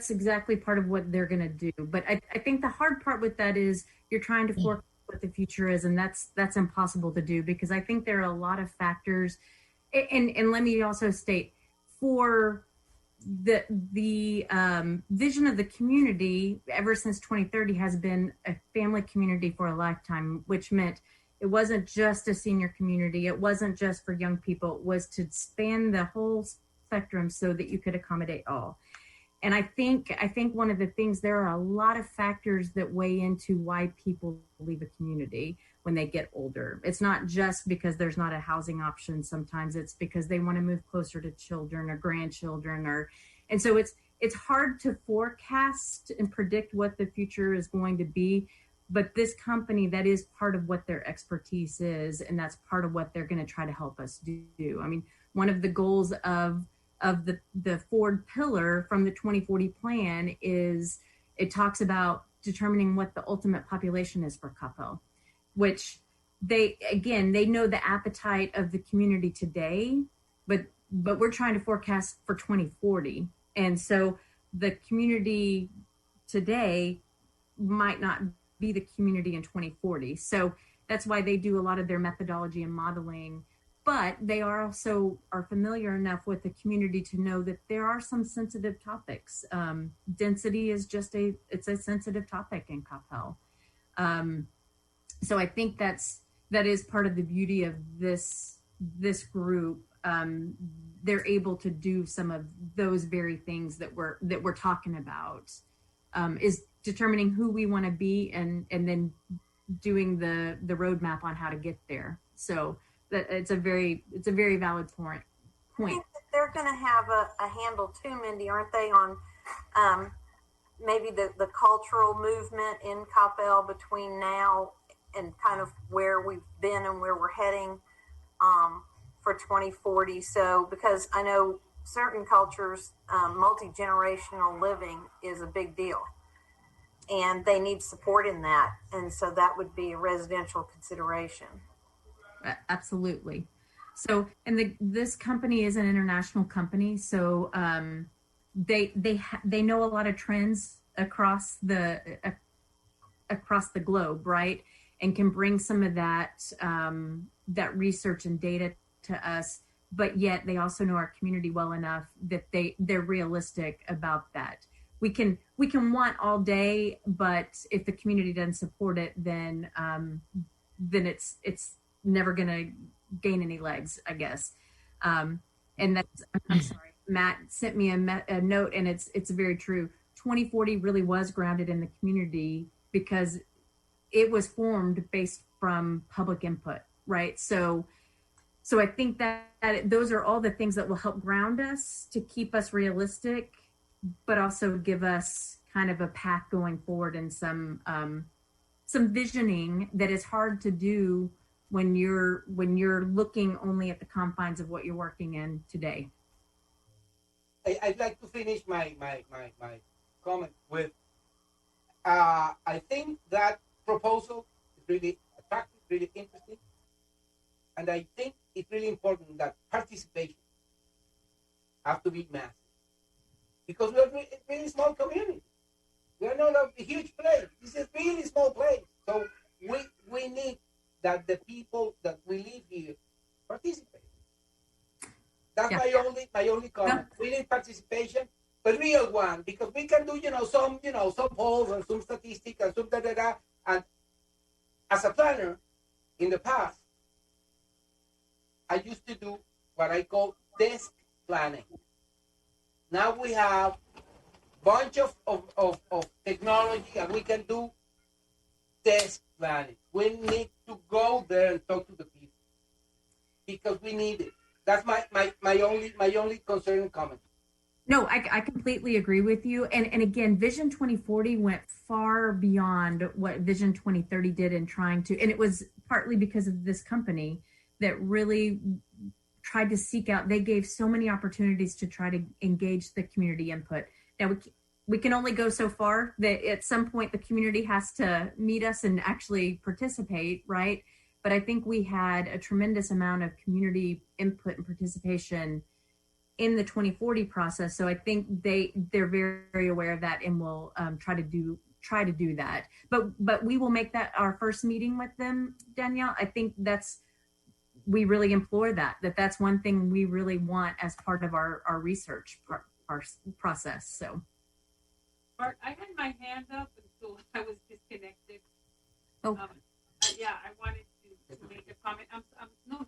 Speaker 7: exactly part of what they're going to do. But I think the hard part with that is you're trying to forecast what the future is, and that's impossible to do, because I think there are a lot of factors. And let me also state, for the vision of the community ever since 2030 has been a family community for a lifetime, which meant it wasn't just a senior community, it wasn't just for young people, it was to span the whole spectrum so that you could accommodate all. And I think one of the things, there are a lot of factors that weigh into why people leave a community when they get older. It's not just because there's not a housing option. Sometimes it's because they want to move closer to children or grandchildren, and so it's hard to forecast and predict what the future is going to be. But this company, that is part of what their expertise is, and that's part of what they're going to try to help us do. I mean, one of the goals of the Foard pillar from the 2040 plan is it talks about determining what the ultimate population is for Coppell, which they know the appetite of the community today, but we're trying to forecast for 2040. And so the community today might not be the community in 2040. So that's why they do a lot of their methodology and modeling. But they are familiar enough with the community to know that there are some sensitive topics. Density is it's a sensitive topic in Coppell. So I think that is part of the beauty of this group. They're able to do some of those very things that we're talking about, is determining who we want to be and then doing the roadmap on how to get there. So that it's a very valid point.
Speaker 2: I think that they're going to have a handle too, Mindy, aren't they, on maybe the cultural movement in Coppell between now and kind of where we've been and where we're heading for 2040. So, because I know certain cultures, multi-generational living is a big deal, and they need support in that. And so that would be a residential consideration.
Speaker 7: Absolutely. So, and this company is an international company, so they know a lot of trends across the globe, right? And can bring some of that research and data to us. But yet, they also know our community well enough that they're realistic about that. We can want all day, but if the community doesn't support it, then it's never going to gain any legs, I guess. And that's, I'm sorry, Matt sent me a note, and it's very true. 2040 really was grounded in the community because it was formed based from public input, right? So I think that those are all the things that will help ground us to keep us realistic, but also give us kind of a path going forward and some visioning that is hard to do when you're looking only at the confines of what you're working in today.
Speaker 9: I'd like to finish my comment with I think that proposal is really attractive, really interesting, and I think it's really important that participation have to be massive because we're a really small community. We're not a huge place. This is a really small place, so we need that the people that we live here participate. That's
Speaker 7: Yeah.
Speaker 9: my only comment. We need participation, but real one, because we can do some polls and some statistics and some da. And as a planner, in the past, I used to do what I call desk planning. Now we have bunch of technology, and we can do desk planning. We need to go there and talk to the people because we need it. That's my only concern and comment.
Speaker 7: No, I completely agree with you. And again, Vision 2040 went far beyond what Vision 2030 did in trying to, and it was partly because of this company that really tried to seek out, they gave so many opportunities to try to engage the community input. Now we can only go so far. That at some point the community has to meet us and actually participate, right? But I think we had a tremendous amount of community input and participation in the 2040 process. So I think they're very, very aware of that and will try to do that. But we will make that our first meeting with them, Danielle. I think we really implore that's one thing we really want as part of our research process. So.
Speaker 10: Bart, I had my hand up until I was disconnected.
Speaker 7: Oh.
Speaker 10: Yeah, I wanted to make a comment. No.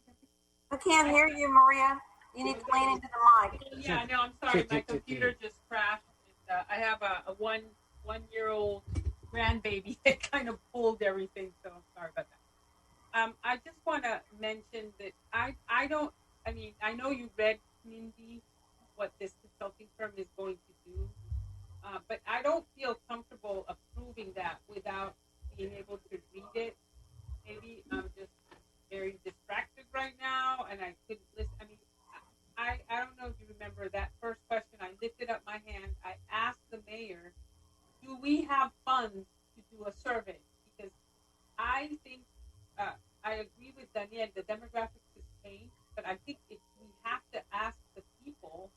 Speaker 2: I can't hear you, Maria. You need to lean into the mic.
Speaker 10: Yeah, no, I'm sorry. My computer just crashed. And, I have a one-year-old grandbaby that kind of pulled everything, so I'm sorry about that. I just want to mention that I know you read community, what this consulting firm is going to do, but I don't feel comfortable approving that without being able to read it. Maybe I'm just very distracted right now, and I couldn't listen. I mean, I don't know if you remember that first question. I lifted up my hand. I asked the mayor, do we have funds to do a survey? Because I think I agree with Daniel, the demographics has changed, but I think we have to ask the people,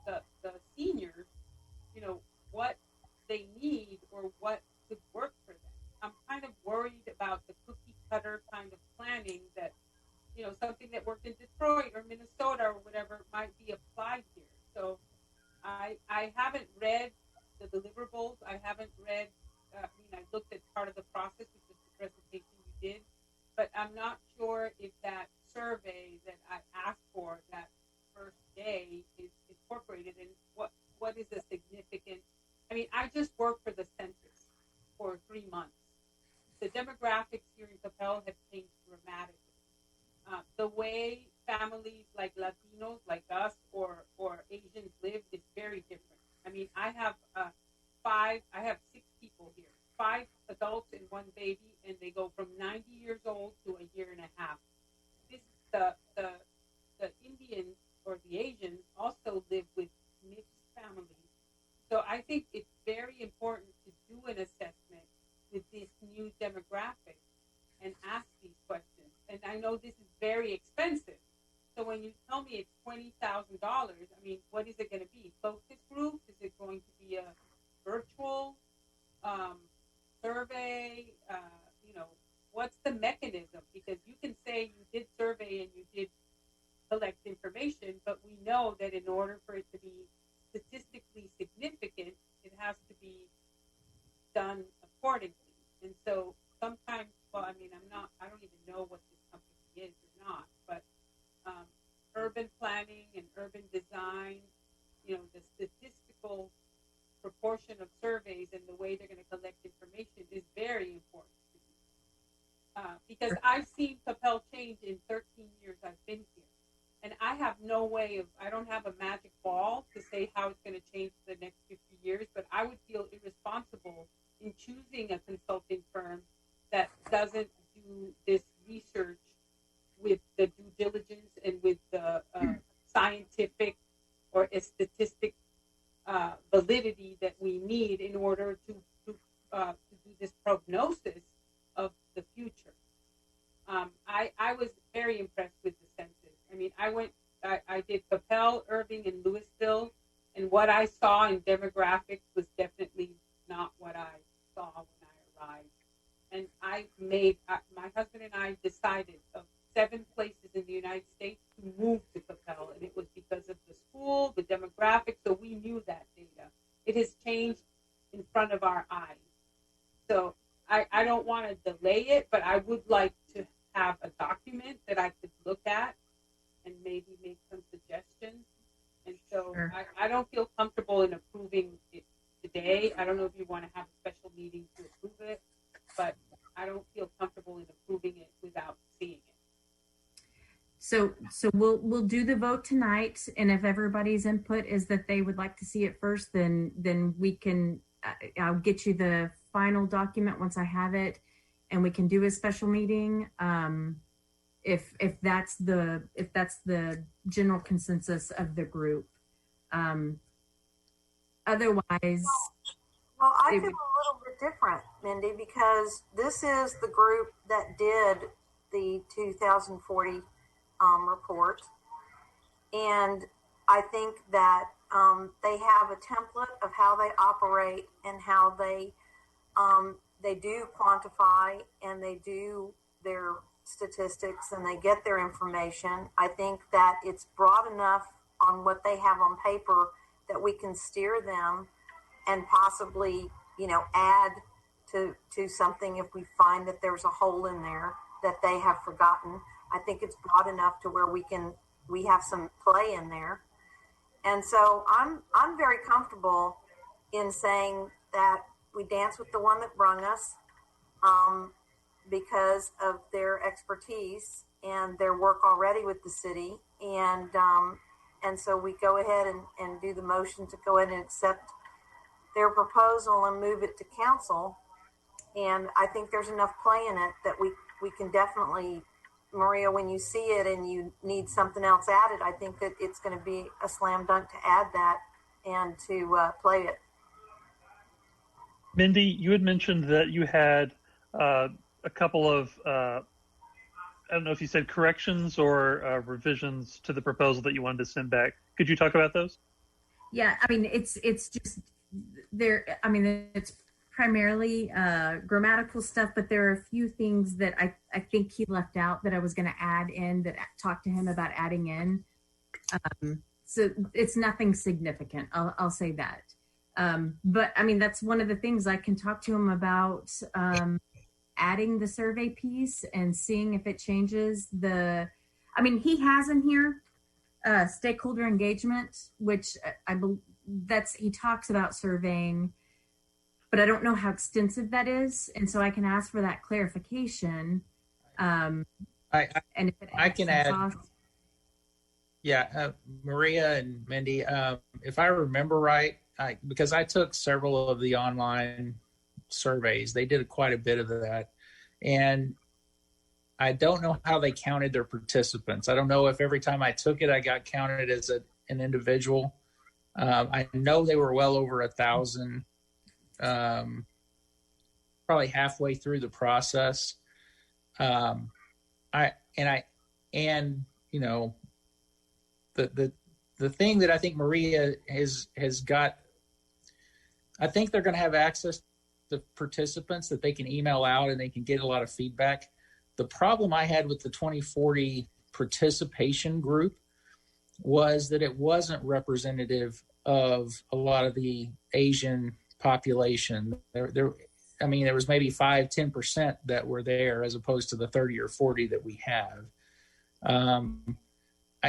Speaker 10: the seniors, what they need or what could work for them. I'm kind of worried about the cookie cutter kind of planning that, something that worked in Detroit or Minnesota or whatever might be applied here. So I haven't read the deliverables. I haven't read, I looked at part of the process, which was the presentation you did, but I'm not sure if that survey that I asked for that first day is incorporated in what is a significant, I just worked for the census for 3 months. The demographics here in Coppell have changed dramatically. The way families like Latinos, like us, or Asians live is very different. I have 6 people here, 5 adults and 1 baby, and they go from 90 years old to a year and a half. The Indians or the Asians also live with mixed families. So I think it's very important to do an assessment with this new demographic and ask these questions. And I know this is very expensive. So when you tell me it's $20,000, what is it going to be? Focus group? Is it going to be a virtual survey? What's the mechanism? Because you can say you did survey and you did collect information, but we know that in order for it to be statistically significant, it has to be done accordingly. And so sometimes, I don't even know what this company is or not, but urban planning planning and urban design, you know, the statistical proportion of surveys and the way they're going to collect information is very important to me. Because I've seen Coppell change in 13 years I've been here. And I have no way of, I don't have a magic ball to say how it's going to change for the next 50 years, but I would feel irresponsible in choosing a consulting firm that doesn't do this research with the due diligence and with the scientific or statistic validity that we need in order to do this prognosis of the future. I was very impressed with the census. I mean, I did Coppell, Irving, and Louisville, and what I saw in demographics was definitely not what I saw when I arrived. And my husband and I decided of 7 places in the United States to move to Coppell, and it was because of the school, the demographics, so we knew that data. It has changed in front of our eyes. So I don't want to delay it, but I would like to have a document that I could look at and maybe make some suggestions. And so
Speaker 7: Sure.
Speaker 10: I don't feel comfortable in approving it today. I don't know if you want to have a special meeting to approve it, but I don't feel comfortable in approving it without seeing it.
Speaker 7: So we'll do the vote tonight, and if everybody's input is that they would like to see it first, then we can. I'll get you the final document once I have it, and we can do a special meeting. If that's the general consensus of the group. Otherwise,
Speaker 2: well, I feel a little bit different, Mindy, because this is the group that did the 2040 report, and I think that they have a template of how they operate and how they do quantify and they do their statistics and they get their information. I think that it's broad enough on what they have on paper that we can steer them and possibly, you know, add to something if we find that there's a hole in there that they have forgotten. I think it's broad enough to where we have some play in there. And so I'm very comfortable in saying that we dance with the one that brung us because of their expertise and their work already with the city. And so we go ahead and do the motion to go ahead and accept their proposal and move it to council. And I think there's enough play in it that we can definitely, Maria, when you see it and you need something else added, I think that it's going to be a slam dunk to add that and to play it.
Speaker 1: Mindy, you had mentioned that you had a couple of, I don't know if you said corrections or revisions to the proposal that you wanted to send back. Could you talk about those?
Speaker 7: yeah, I mean, it's just there. I mean, it's primarily grammatical stuff, but there are a few things that I think he left out that I was going to add in, that talk to him about adding in. So it's nothing significant. I'll say that. But I mean, that's one of the things I can talk to him about, adding the survey piece and seeing if it changes the, I mean, he has in here stakeholder engagement, which I believe he talks about surveying, but I don't know how extensive that is. And so I can ask for that clarification. And if
Speaker 8: I can add. Yeah, Maria and Mindy, if I remember right, because I took several of the online surveys, they did quite a bit of that. And I don't know how they counted their participants. I don't know if every time I took it, I got counted as an individual. I know they were well over 1,000, probably halfway through the process. And you know, the thing that I think Maria has got, I think they're going to have access to participants that they can email out and they can get a lot of feedback. The problem I had with the 2040 participation group was that it wasn't representative of a lot of the Asian population. There was maybe 5-10% that were there as opposed to the 30 or 40 that we have.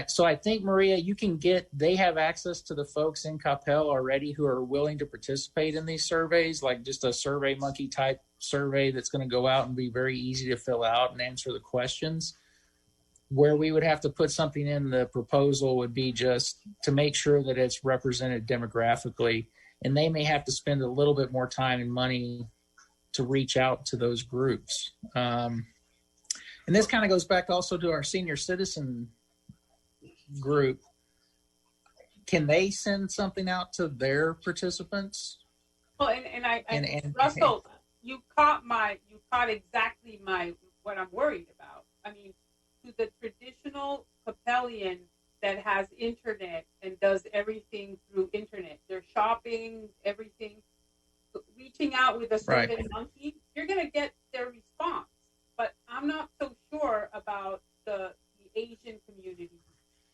Speaker 8: So I think, Maria, they have access to the folks in Coppell already who are willing to participate in these surveys, like just a Survey Monkey type survey that's going to go out and be very easy to fill out and answer the questions. Where we would have to put something in the proposal would be just to make sure that it's represented demographically, and they may have to spend a little bit more time and money to reach out to those groups. And this kind of goes back also to our senior citizen group. Can they send something out to their participants?
Speaker 10: Well, Russell, you caught exactly what I'm worried about. I mean, to the traditional Coppellian that has internet and does everything through internet, their shopping, everything, reaching out with a Survey Monkey, you're going to get their response. But I'm not so sure about the Asian community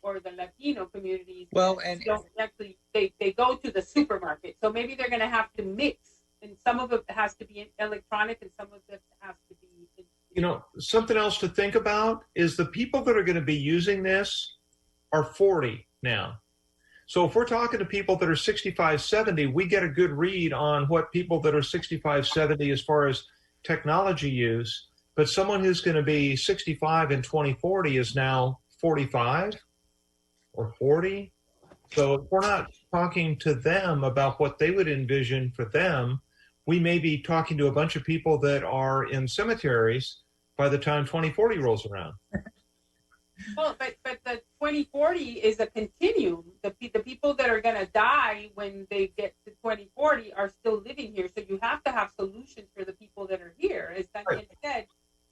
Speaker 10: or the Latino communities.
Speaker 8: Well, and
Speaker 10: don't actually, they go to the supermarket, so maybe they're going to have to mix, and some of it has to be electronic, and some of it has to be.
Speaker 4: Something else to think about is the people that are going to be using this are 40 now. So if we're talking to people that are 65, 70, we get a good read on what people that are 65, 70 as far as technology use. But someone who's going to be 65 in 2040 is now 45 or 40. So if we're not talking to them about what they would envision for them, we may be talking to a bunch of people that are in cemeteries by the time 2040 rolls around.
Speaker 10: Well, but the 2040 is a continuum. The people that are going to die when they get to 2040 are still living here. So you have to have solutions for the people that are here. As Daniel said,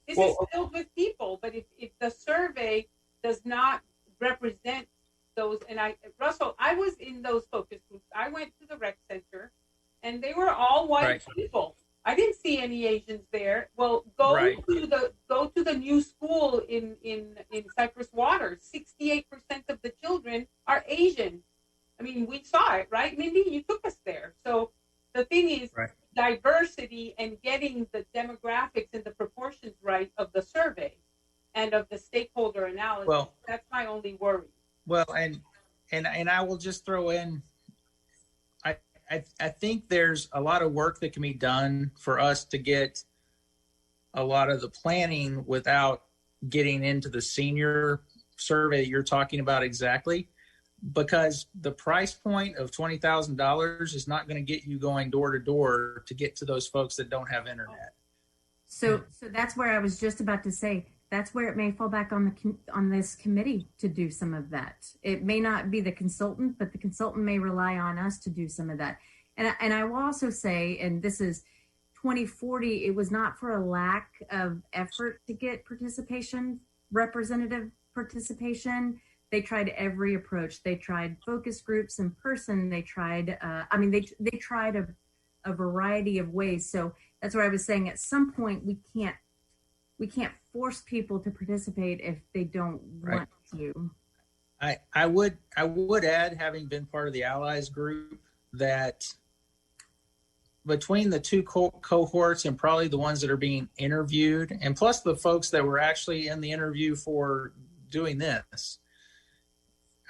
Speaker 10: this is filled with people. But if the survey does not represent those, and Russell, I was in those focus groups. I went to the rec center, and they were all white people. I didn't see any Asians there. Well, go to the new school in Cypress Water. 68% of the children are Asian. I mean, we saw it, right, Mindy? You took us there. So the thing is diversity and getting the demographics and the proportions right of the survey and of the stakeholder analysis. Well, that's my only worry.
Speaker 8: Well, and I will just throw in, I think there's a lot of work that can be done for us to get a lot of the planning without getting into the senior survey that you're talking about exactly, because the price point of $20,000 is not going to get you going door to door to get to those folks that don't have internet.
Speaker 7: So that's where I was just about to say, that's where it may fall back on this committee to do some of that. It may not be the consultant, but the consultant may rely on us to do some of that. And I will also say, and this is 2040, it was not for a lack of effort to get representative participation. They tried every approach. They tried focus groups in person. They tried, they tried a variety of ways. So that's what I was saying. At some point, we can't force people to participate if they don't want to.
Speaker 8: I would add, having been part of the Allies group, that between the two cohorts and probably the ones that are being interviewed, and plus the folks that were actually in the interview for doing this,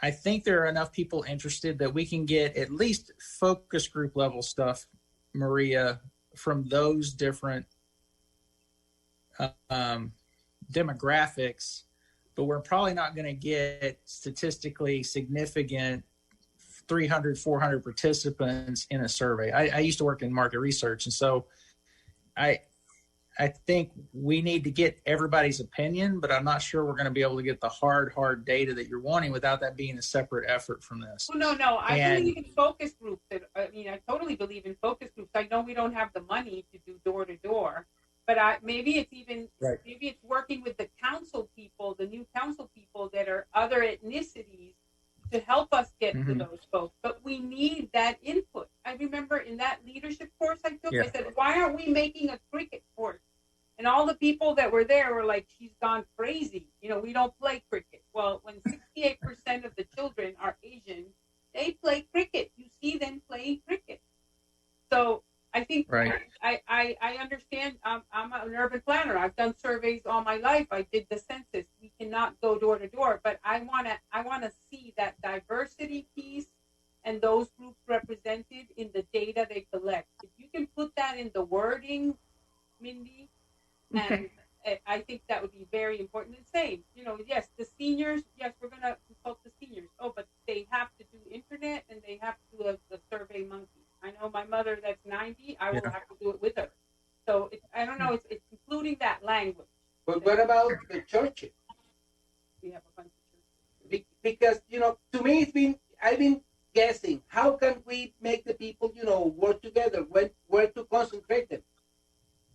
Speaker 8: I think there are enough people interested that we can get at least focus group level stuff, Maria, from those different demographics, but we're probably not going to get statistically significant 300, 400 participants in a survey. I used to work in market research, and so I think we need to get everybody's opinion, but I'm not sure we're going to be able to get the hard data that you're wanting without that being a separate effort from this.
Speaker 10: Well, no. I believe in focus groups. I totally believe in focus groups. I know we don't have the money to do door to door, but maybe it's working with the council people, the new council people that are other ethnicities, to help us get to those folks. But we need that input. I remember in that leadership course I took, I said, why aren't we making a cricket course? And all the people that were there were like, she's gone crazy. We don't play cricket. Well, when 68% of the children are Asian, they play cricket. You see them playing cricket. So I think I understand. I'm an urban planner. I've done surveys all my life. I did the census. We cannot go door to door, but I wanna see that diversity piece and those groups represented in the data they collect. If you can put that in the wording, Mindy, and I think that would be very important. And same, yes, the seniors, yes, we're gonna consult the seniors. Oh, but they have to do internet and they have to do the Survey Monkey. I know my mother that's 90, I will have to do it with her. So I don't know, it's including that language.
Speaker 9: But what about the churches?
Speaker 10: We have a bunch of churches.
Speaker 9: Because, to me, I've been guessing, how can we make the people, work together, where to concentrate them?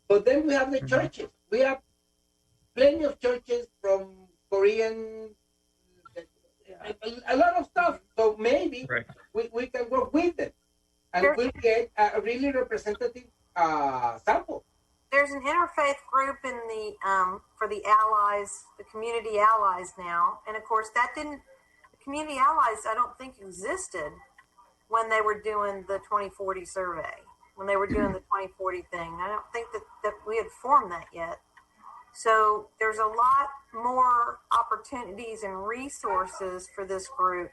Speaker 9: But then we have the churches. We have plenty of churches from Korean, a lot of stuff. So maybe we can work with them and we'll get a really representative sample.
Speaker 2: There's an interfaith group in the for the allies, the community allies now, and of course the community allies I don't think existed when they were doing the 2040 survey, when they were doing the 2040 thing. I don't think that we had formed that yet. So there's a lot more opportunities and resources for this group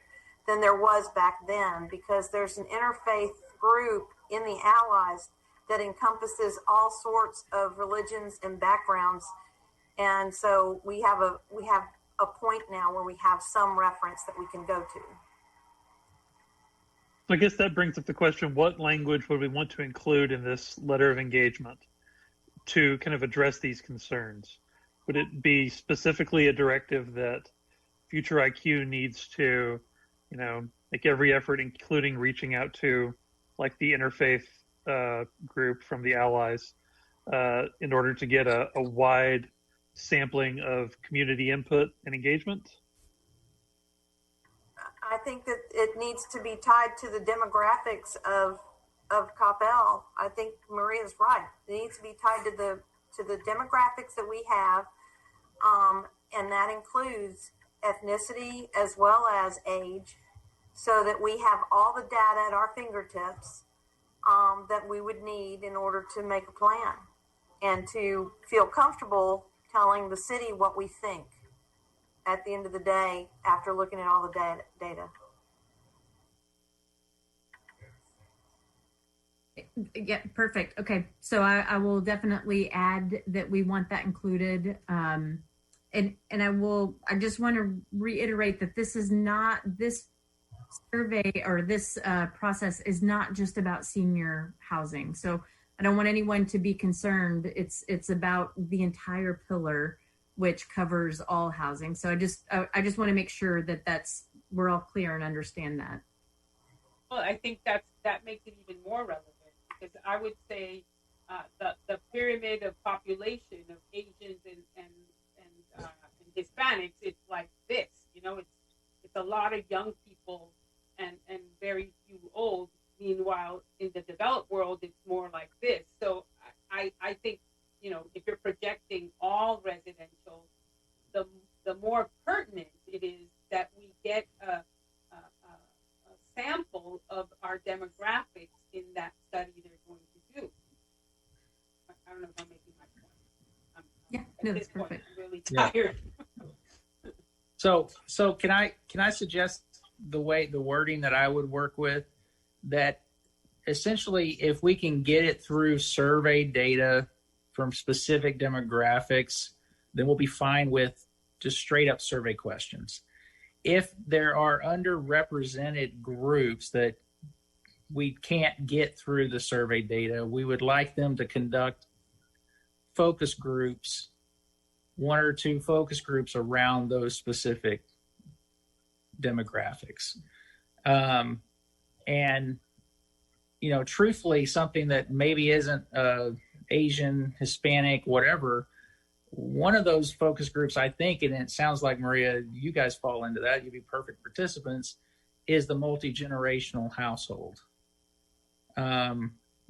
Speaker 2: than there was back then, because there's an interfaith group in the allies that encompasses all sorts of religions and backgrounds. And so we have a point now where we have some reference that we can go to.
Speaker 1: I guess that brings up the question, what language would we want to include in this letter of engagement to kind of address these concerns? Would it be specifically a directive that Future IQ needs to, make every effort, including reaching out to like the interfaith group from the allies in order to get a wide sampling of community input and engagement?
Speaker 2: I think that it needs to be tied to the demographics of Coppell. I think Maria's right. It needs to be tied to the demographics that we have, and that includes ethnicity as well as age, so that we have all the data at our fingertips that we would need in order to make a plan and to feel comfortable telling the city what we think at the end of the day after looking at all the data.
Speaker 7: Yeah, perfect. Okay, so I will definitely add that we want that included. And I just want to reiterate that this survey or this process is not just about senior housing. So I don't want anyone to be concerned. It's about the entire pillar, which covers all housing. So I just want to make sure that we're all clear and understand that.
Speaker 10: Well, I think that makes it even more relevant, because I would say the pyramid of population of Asians and Hispanics, it's like this. It's a lot of young people and very few old. Meanwhile, in the developed world, it's more like this. So I think, if you're projecting all residential, the more pertinent it is that we get a sample of our demographics in that study they're going to do. I don't know if I'm making my point.
Speaker 7: That's perfect.
Speaker 10: I'm really tired.
Speaker 8: So can I suggest the wording that I would work with, that essentially if we can get it through survey data from specific demographics, then we'll be fine with just straight up survey questions. If there are underrepresented groups that we can't get through the survey data, we would like them to conduct focus groups, 1 or 2 focus groups around those specific demographics. And, truthfully, something that maybe isn't Asian, Hispanic, whatever, one of those focus groups, I think, and it sounds like, Maria, you guys fall into that, you'd be perfect participants, is the multi-generational household.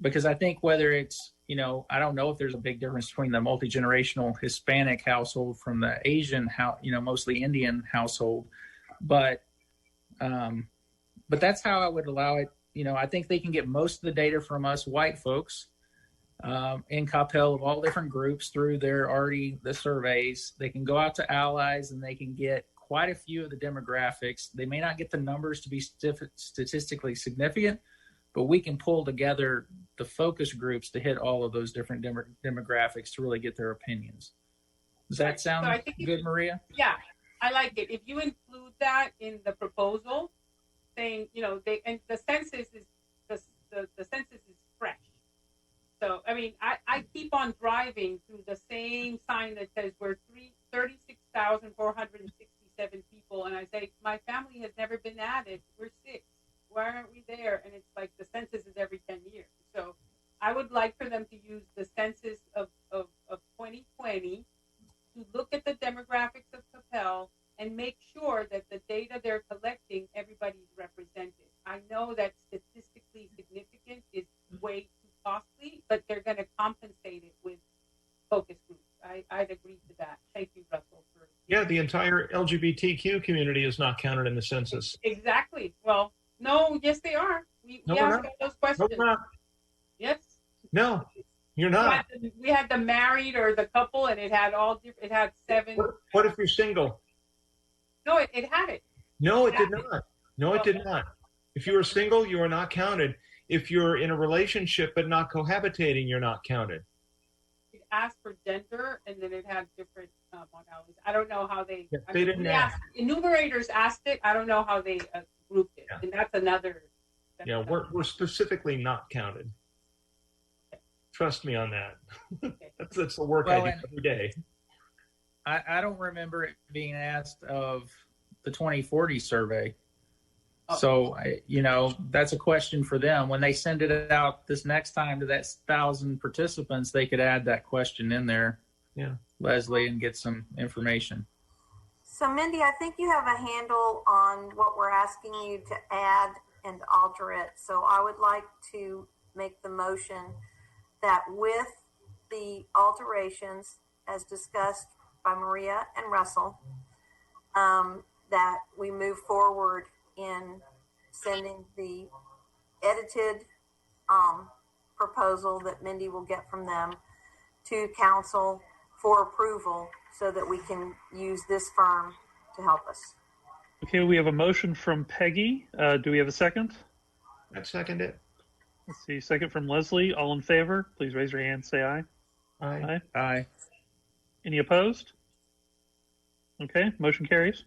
Speaker 8: Because I think whether it's, I don't know if there's a big difference between the multi-generational Hispanic household from the Asian, mostly Indian household, but that's how I would allow it. I think they can get most of the data from us white folks, in Coppell of all different groups through the surveys. They can go out to allies and they can get quite a few of the demographics. They may not get the numbers to be statistically significant, but we can pull together the focus groups to hit all of those different demographics to really get their opinions. Does that sound good, Maria?
Speaker 10: Yeah, I like it. If you include that in the proposal, saying, and the census is the census is fresh. So, I mean, I keep on driving through the same sign that says we're 36,467 people, and I say, my family has never been added. We're 6. Why aren't we there? And it's like the census is every 10 years. So I would like for them to use the census of 2020 to look at the demographics of Coppell and make sure that the data they're collecting, everybody's represented. I know that statistically significant is way too costly, but they're going to compensate it with focus groups. I'd agree to that. Thank you, Russell.
Speaker 4: Yeah, the entire LGBTQ community is not counted in the census.
Speaker 10: Exactly. Well, no, yes, they are. We asked all those questions.
Speaker 4: No, we're not.
Speaker 10: Yes.
Speaker 4: No, you're not.
Speaker 10: We had the married or the couple, and it had all different. It had 7.
Speaker 4: What if you're single?
Speaker 10: No, it had it.
Speaker 4: No, it did not. No, it did not. If you are single, you are not counted. If you're in a relationship but not cohabitating, you're not counted.
Speaker 10: It asked for gender, and then it had different modalities. I don't know how they.
Speaker 4: They didn't ask.
Speaker 10: Enumerators asked it. I don't know how they grouped it, and that's another.
Speaker 4: We're specifically not counted. Okay. Trust me on that. Okay. that's the work I do every day.
Speaker 8: I don't remember it being asked of the 2040 survey. Oh. So, that's a question for them. When they send it out this next time to that 1,000 participants, they could add that question in there, Leslie, and get some information.
Speaker 2: So, Mindy, I think you have a handle on what we're asking you to add and alter it. So I would like to make the motion that with the alterations as discussed by Maria and Russell, that we move forward in sending the edited proposal that Mindy will get from them to council for approval so that we can use this firm to help us.
Speaker 1: Okay, we have a motion from Peggy. Do we have a second?
Speaker 4: I'd second it.
Speaker 1: Let's see, second from Leslie. All in favor, please raise your hand, say aye.
Speaker 4: Aye.
Speaker 8: Aye.
Speaker 1: Any opposed? Okay, motion carries.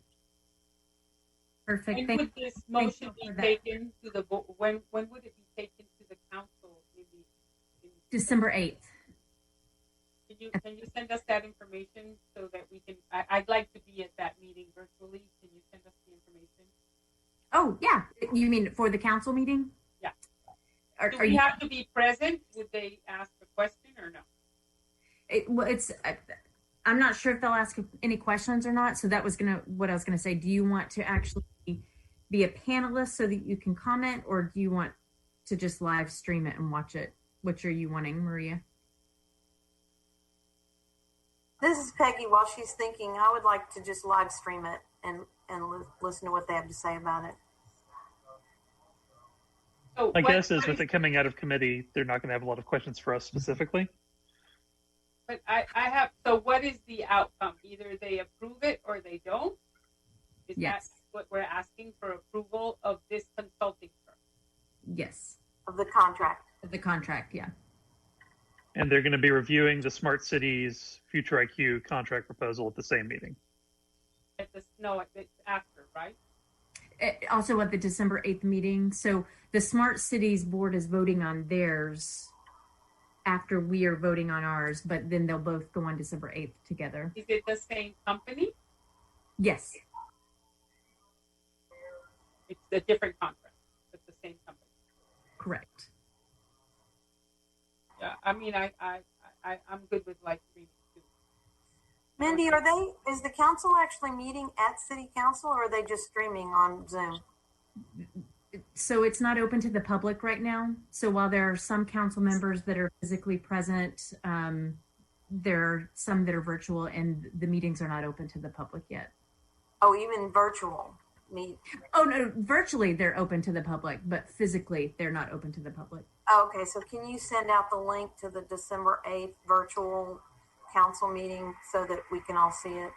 Speaker 7: Perfect.
Speaker 10: When would this motion be taken to the board? When would it be taken to the council? Maybe
Speaker 7: December 8th.
Speaker 10: Can you send us that information so that we can? I'd like to be at that meeting virtually. Can you send us the information?
Speaker 7: Oh yeah, you mean for the council meeting?
Speaker 10: Yeah.
Speaker 7: Do
Speaker 10: we have to be present? Would they ask a question or no?
Speaker 7: I'm not sure if they'll ask any questions or not. So that was what I was gonna say. Do you want to actually be a panelist so that you can comment, or do you want to just live stream it and watch it? Which are you wanting, Maria?
Speaker 2: This is Peggy. While she's thinking, I would like to just live stream it and listen to what they have to say about it.
Speaker 10: So
Speaker 1: my guess is with it coming out of committee, they're not going to have a lot of questions for us specifically.
Speaker 10: But I have, so what is the outcome? Either they approve it or they don't? Is that what we're asking for, approval of this consulting firm?
Speaker 7: Yes.
Speaker 2: Of the contract.
Speaker 7: Of the contract, yeah.
Speaker 1: And they're going to be reviewing the Smart Cities Future IQ contract proposal at the same meeting.
Speaker 10: It's after, right?
Speaker 7: Also at the December 8th meeting. So the Smart Cities Board is voting on theirs after we are voting on ours, but then they'll both go on December 8th together.
Speaker 10: Is it the same company?
Speaker 7: Yes.
Speaker 10: It's a different contract, but the same company.
Speaker 7: Correct.
Speaker 10: Yeah, I mean, I'm good with live streaming too.
Speaker 2: Mindy, is the council actually meeting at city council, or are they just streaming on Zoom?
Speaker 7: So it's not open to the public right now. So while there are some council members that are physically present, there are some that are virtual, and the meetings are not open to the public yet.
Speaker 2: Oh, even virtual meet?
Speaker 7: Oh no, virtually they're open to the public, but physically they're not open to the public.
Speaker 2: Okay, so can you send out the link to the December 8th virtual council meeting so that we can all see it?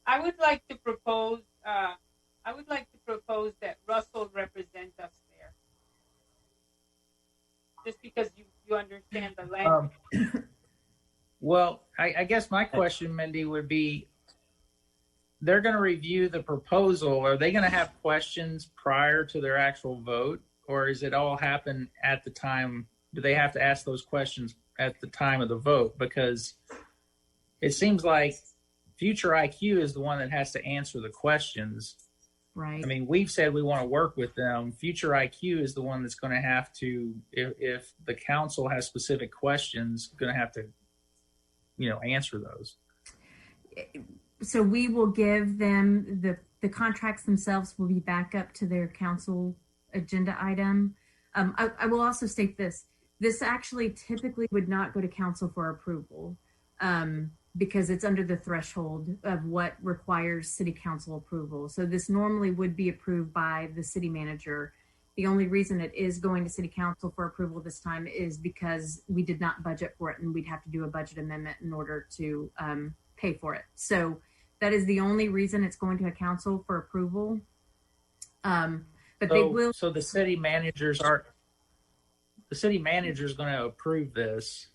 Speaker 10: I would like to propose. That Russell represent us there, just because you understand the language.
Speaker 8: Well, I guess my question, Mindy, would be: they're going to review the proposal. Are they going to have questions prior to their actual vote, or is it all happen at the time? Do they have to ask those questions at the time of the vote? Because it seems like Future IQ is the one that has to answer the questions.
Speaker 7: Right.
Speaker 8: I mean, we've said we want to work with them. Future IQ is the one that's going to have to, if the council has specific questions, going to have to, answer those.
Speaker 7: So we will give them the contracts themselves will be back up to their council agenda item. I will also state this. This actually typically would not go to council for approval. Because it's under the threshold of what requires city council approval. So this normally would be approved by the city manager. The only reason it is going to city council for approval this time is because we did not budget for it and we'd have to do a budget amendment in order to pay for it. So that is the only reason it's going to a council for approval. But they will.
Speaker 8: So the city managers going to approve this.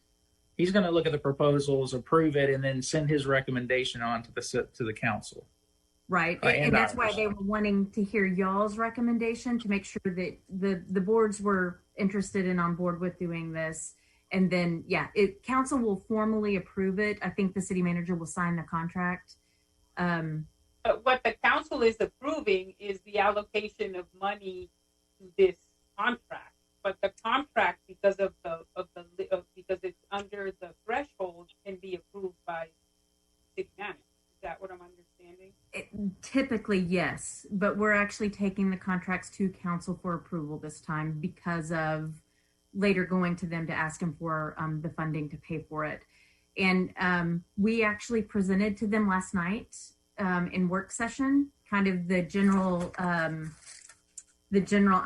Speaker 8: He's going to look at the proposals, approve it, and then send his recommendation on to the council.
Speaker 7: Right, and that's why they were wanting to hear y'all's recommendation to make sure that the boards were interested and on board with doing this. And then, council will formally approve it. I think the city manager will sign the contract.
Speaker 10: But what the council is approving is the allocation of money to this contract. But the contract, because it's under the threshold, can be approved by city manager. Is that what I'm understanding?
Speaker 7: Typically, yes, but we're actually taking the contracts to council for approval this time because of later going to them to ask them for the funding to pay for it. And we actually presented to them last night in work session, kind of the general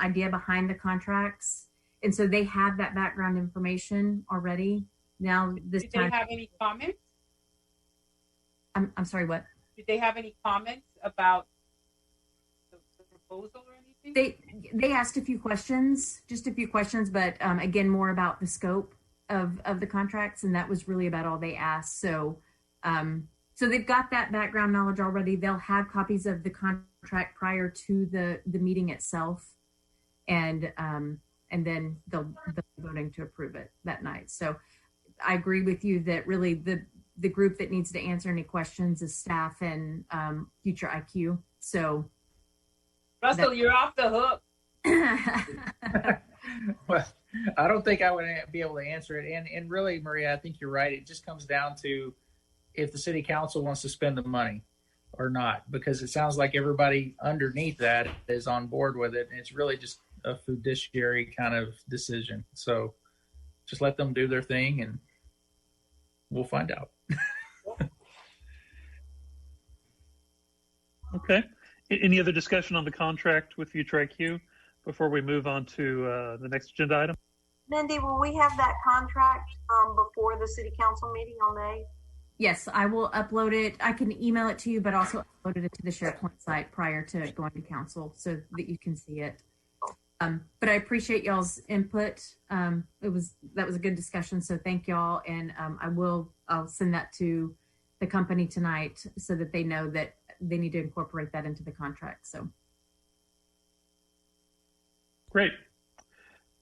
Speaker 7: idea behind the contracts. And so they have that background information already. Now this
Speaker 10: Did
Speaker 7: time,
Speaker 10: they have any comments?
Speaker 7: I'm sorry, what?
Speaker 10: Did they have any comments about the proposal or anything?
Speaker 7: They asked a few questions, just a few questions, but again, more about the scope of the contracts, and that was really about all they asked. So so they've got that background knowledge already. They'll have copies of the contract prior to the meeting itself, and then they'll be voting to approve it that night. So I agree with you that really the group that needs to answer any questions is staff and Future IQ. So
Speaker 10: Russell, you're off the hook.
Speaker 8: Well, I don't think I would be able to answer it. And really, Maria, I think you're right. It just comes down to if the city council wants to spend the money or not, because it sounds like everybody underneath that is on board with it. And it's really just a fiduciary kind of decision. So just let them do their thing and we'll find out.
Speaker 1: Okay. Any other discussion on the contract with Future IQ before we move on to the next agenda item?
Speaker 2: Mindy, will we have that contract before the city council meeting on May?
Speaker 7: Yes, I will upload it. I can email it to you, but also upload it to the SharePoint site prior to going to council so that you can see it. But I appreciate y'all's input. That was a good discussion. So thank y'all. And I'll send that to the company tonight so that they know that they need to incorporate that into the contract. So.
Speaker 1: Great.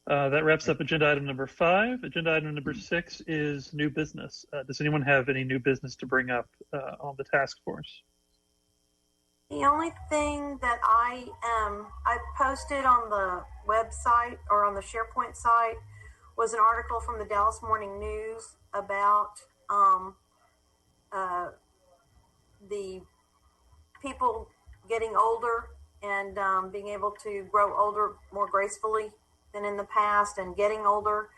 Speaker 1: That wraps up agenda item number 5. Agenda item number 6 is new business. Does anyone have any new business to bring up on the task force?
Speaker 2: The only thing that I posted on the website or on the SharePoint site was an article from the Dallas Morning News about the people getting older and being able to grow older more gracefully than in the past and getting older.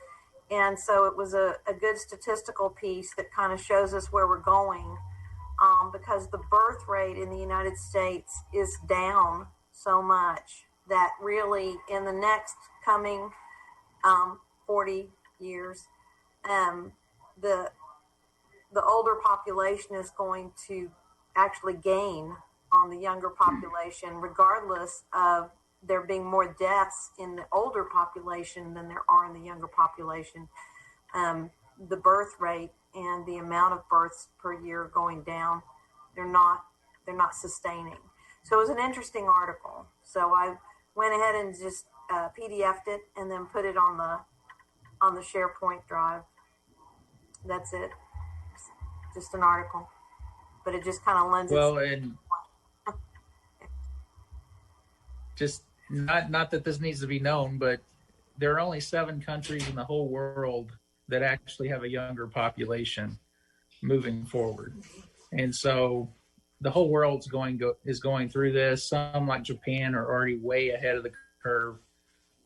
Speaker 2: And so it was a good statistical piece that kind of shows us where we're going. Because the birth rate in the United States is down so much that really in the next coming 40 years, the older population is going to actually gain on the younger population, regardless of there being more deaths in the older population than there are in the younger population. The birth rate and the amount of births per year going down, they're not sustaining. So it was an interesting article. So I went ahead and just PDF'd it and then put it on the SharePoint drive. That's it. It's just an article, but it just kind of lends
Speaker 8: Well,
Speaker 2: itself.
Speaker 8: and just not that this needs to be known, but there are only 7 countries in the whole world that actually have a younger population moving forward. And so the whole world's is going through this. Some like Japan are already way ahead of the curve.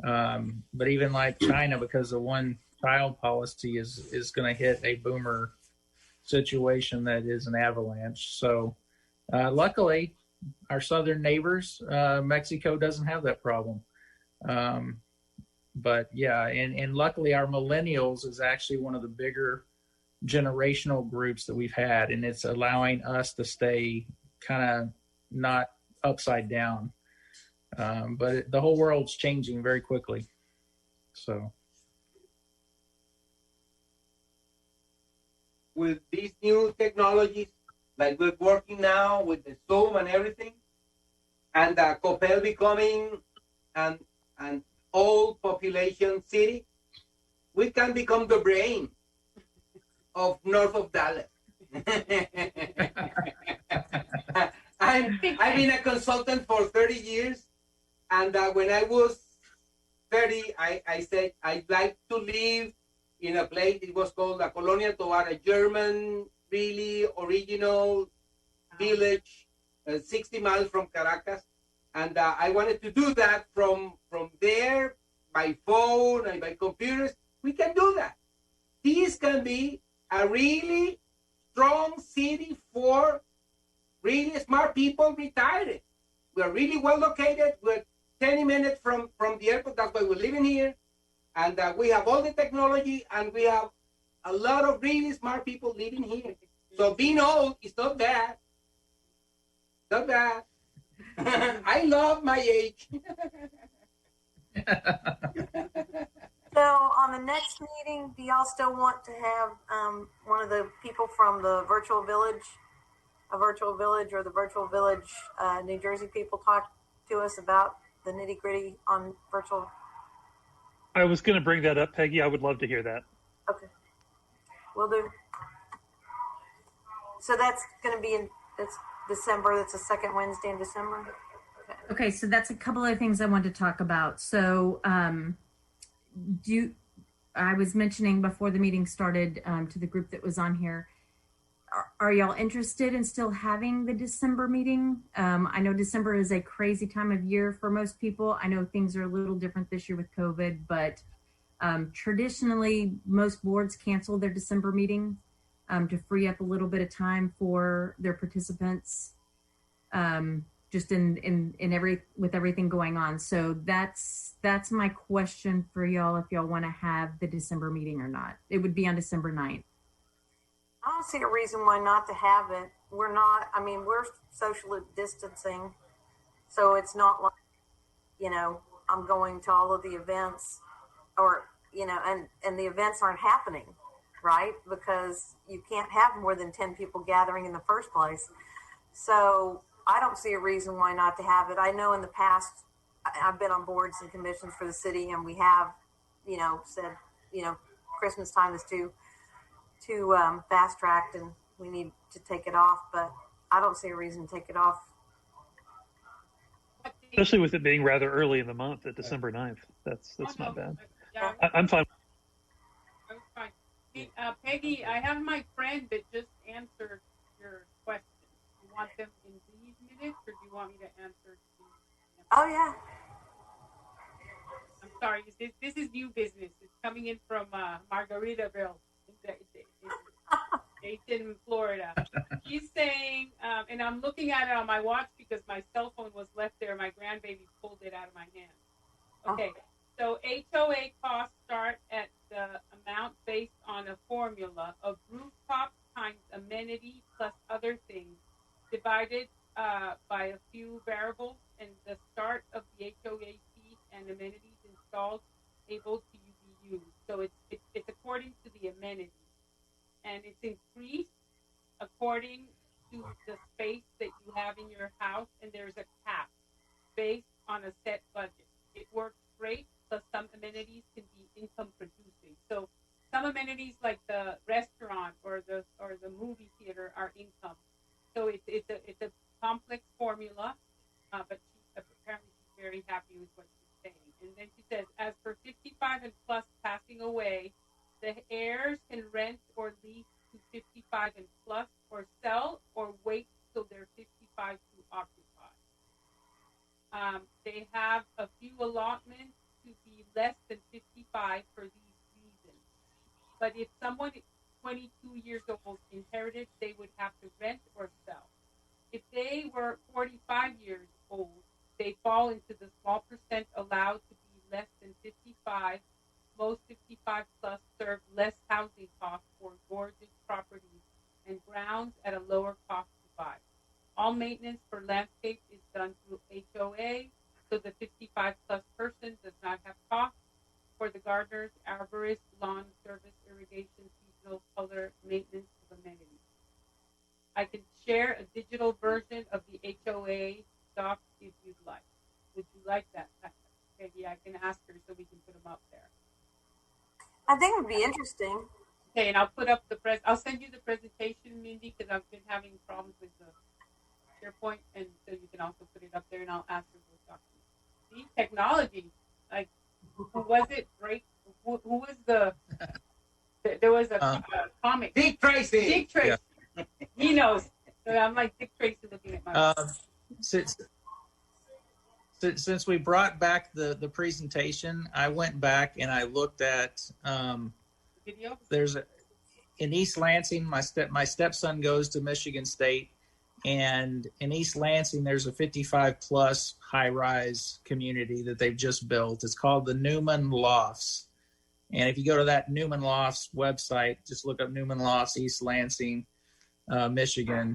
Speaker 8: But even like China, because the one child policy is going to hit a boomer situation that is an avalanche. So luckily, our southern neighbors, Mexico doesn't have that problem. But yeah, and luckily our millennials is actually one of the bigger generational groups that we've had, and it's allowing us to stay kind of not upside down. But the whole world's changing very quickly. So
Speaker 9: with these new technologies, like we're working now with the Zoom and everything, and Coppell becoming an old population city, we can become the brain of north of Dallas. I've been a consultant for 30 years, and when I was 30, I said I'd like to live in a place. It was called La Colonia Tovar, a German, really original village, 60 miles from Caracas. And I wanted to do that from there, by phone and by computers. We can do that. This can be a really strong city for really smart people retired. We're really well located. We're 10 minutes from the airport. That's why we're living here. And we have all the technology, and we have a lot of really smart people living here. So being old is not bad. Not bad. I love my age.
Speaker 2: So on the next meeting, do y'all still want to have one of the people from the virtual village, or the virtual village New Jersey people talk to us about the nitty gritty on virtual?
Speaker 1: I was going to bring that up, Peggy. I would love to hear that.
Speaker 2: Okay, will do. So that's going to be it's December. That's the second Wednesday in December.
Speaker 7: Okay, so that's a couple of things I wanted to talk about. So I was mentioning before the meeting started to the group that was on here, are y'all interested in still having the December meeting? I know December is a crazy time of year for most people. I know things are a little different this year with COVID, but traditionally most boards cancel their December meeting to free up a little bit of time for their participants. Just with everything going on. So that's my question for y'all, if y'all want to have the December meeting or not. It would be on December 9th.
Speaker 2: I don't see a reason why not to have it. We're social distancing. So it's not like, I'm going to all of the events or, and the events aren't happening, right? Because you can't have more than 10 people gathering in the first place. So I don't see a reason why not to have it. I know in the past, I've been on boards and commissions for the city, and we have, said, Christmas time is too fast tracked, and we need to take it off. But I don't see a reason to take it off.
Speaker 1: Especially with it being rather early in the month at December 9th. That's not bad.
Speaker 10: Yeah,
Speaker 1: I'm fine.
Speaker 10: I'm fine. Hey, Peggy, I have my friend that just answered your question. You want them in these minutes, or do you want me to answer?
Speaker 2: Oh, yeah.
Speaker 10: I'm sorry. This is new business. It's coming in from Margaritaville. It's in Florida. She's saying, and I'm looking at it on my watch because my cell phone was left there. My grandbaby pulled it out of my hand. Okay, so HOA costs start at the amount based on a formula of rooftop times amenity plus other things divided by a few variables, and the start of the HOA fee and amenities installed able to be used. So it's according to the amenities, and it's increased according to the space that you have in your house, and there's a cap based on a set budget. It works great, plus some amenities can be income producing. So some amenities like the restaurant or the movie theater are income. So it's a complex formula, but apparently she's very happy with what she's saying. And then she says, as for 55 and plus passing away, the heirs can rent or lease to 55 and plus, or sell or wait till they're 55 to occupy. They have a few allotments to be less than 55 for these reasons. But if someone 22 years old inherited, they would have to rent or sell. If they were 45 years old, they fall into the small percent allowed to be less than 55. Most 55 plus serve less housing costs for gorgeous properties and grounds at a lower cost to buy. All maintenance for landscape is done through HOA, so the 55 plus person does not have costs for the gardeners, arborists, lawn service, irrigation, seasonal color, maintenance of amenities. I can share a digital version of the HOA docs if you'd like. Would you like that? Maybe I can ask her so we can put them up there.
Speaker 2: I think it would be interesting.
Speaker 10: Okay, and I'll put up I'll send you the presentation, Mindy, because I've been having problems with the SharePoint, and so you can also put it up there, and I'll ask her those documents. See, technology, like, who was it? Right? Who was there was a comic.
Speaker 9: Dick Tracy.
Speaker 10: Dick Tracy. Yeah. He knows. So I'm like Dick Tracy looking at my.
Speaker 8: Since we brought back the presentation, I went back and I looked at
Speaker 10: video.
Speaker 8: In East Lansing, my stepson goes to Michigan State, and in East Lansing there's a 55 plus high rise community that they've just built. It's called the Newman Lofts, and if you go to that Newman Lofts website, just look up Newman Lofts East Lansing, Michigan.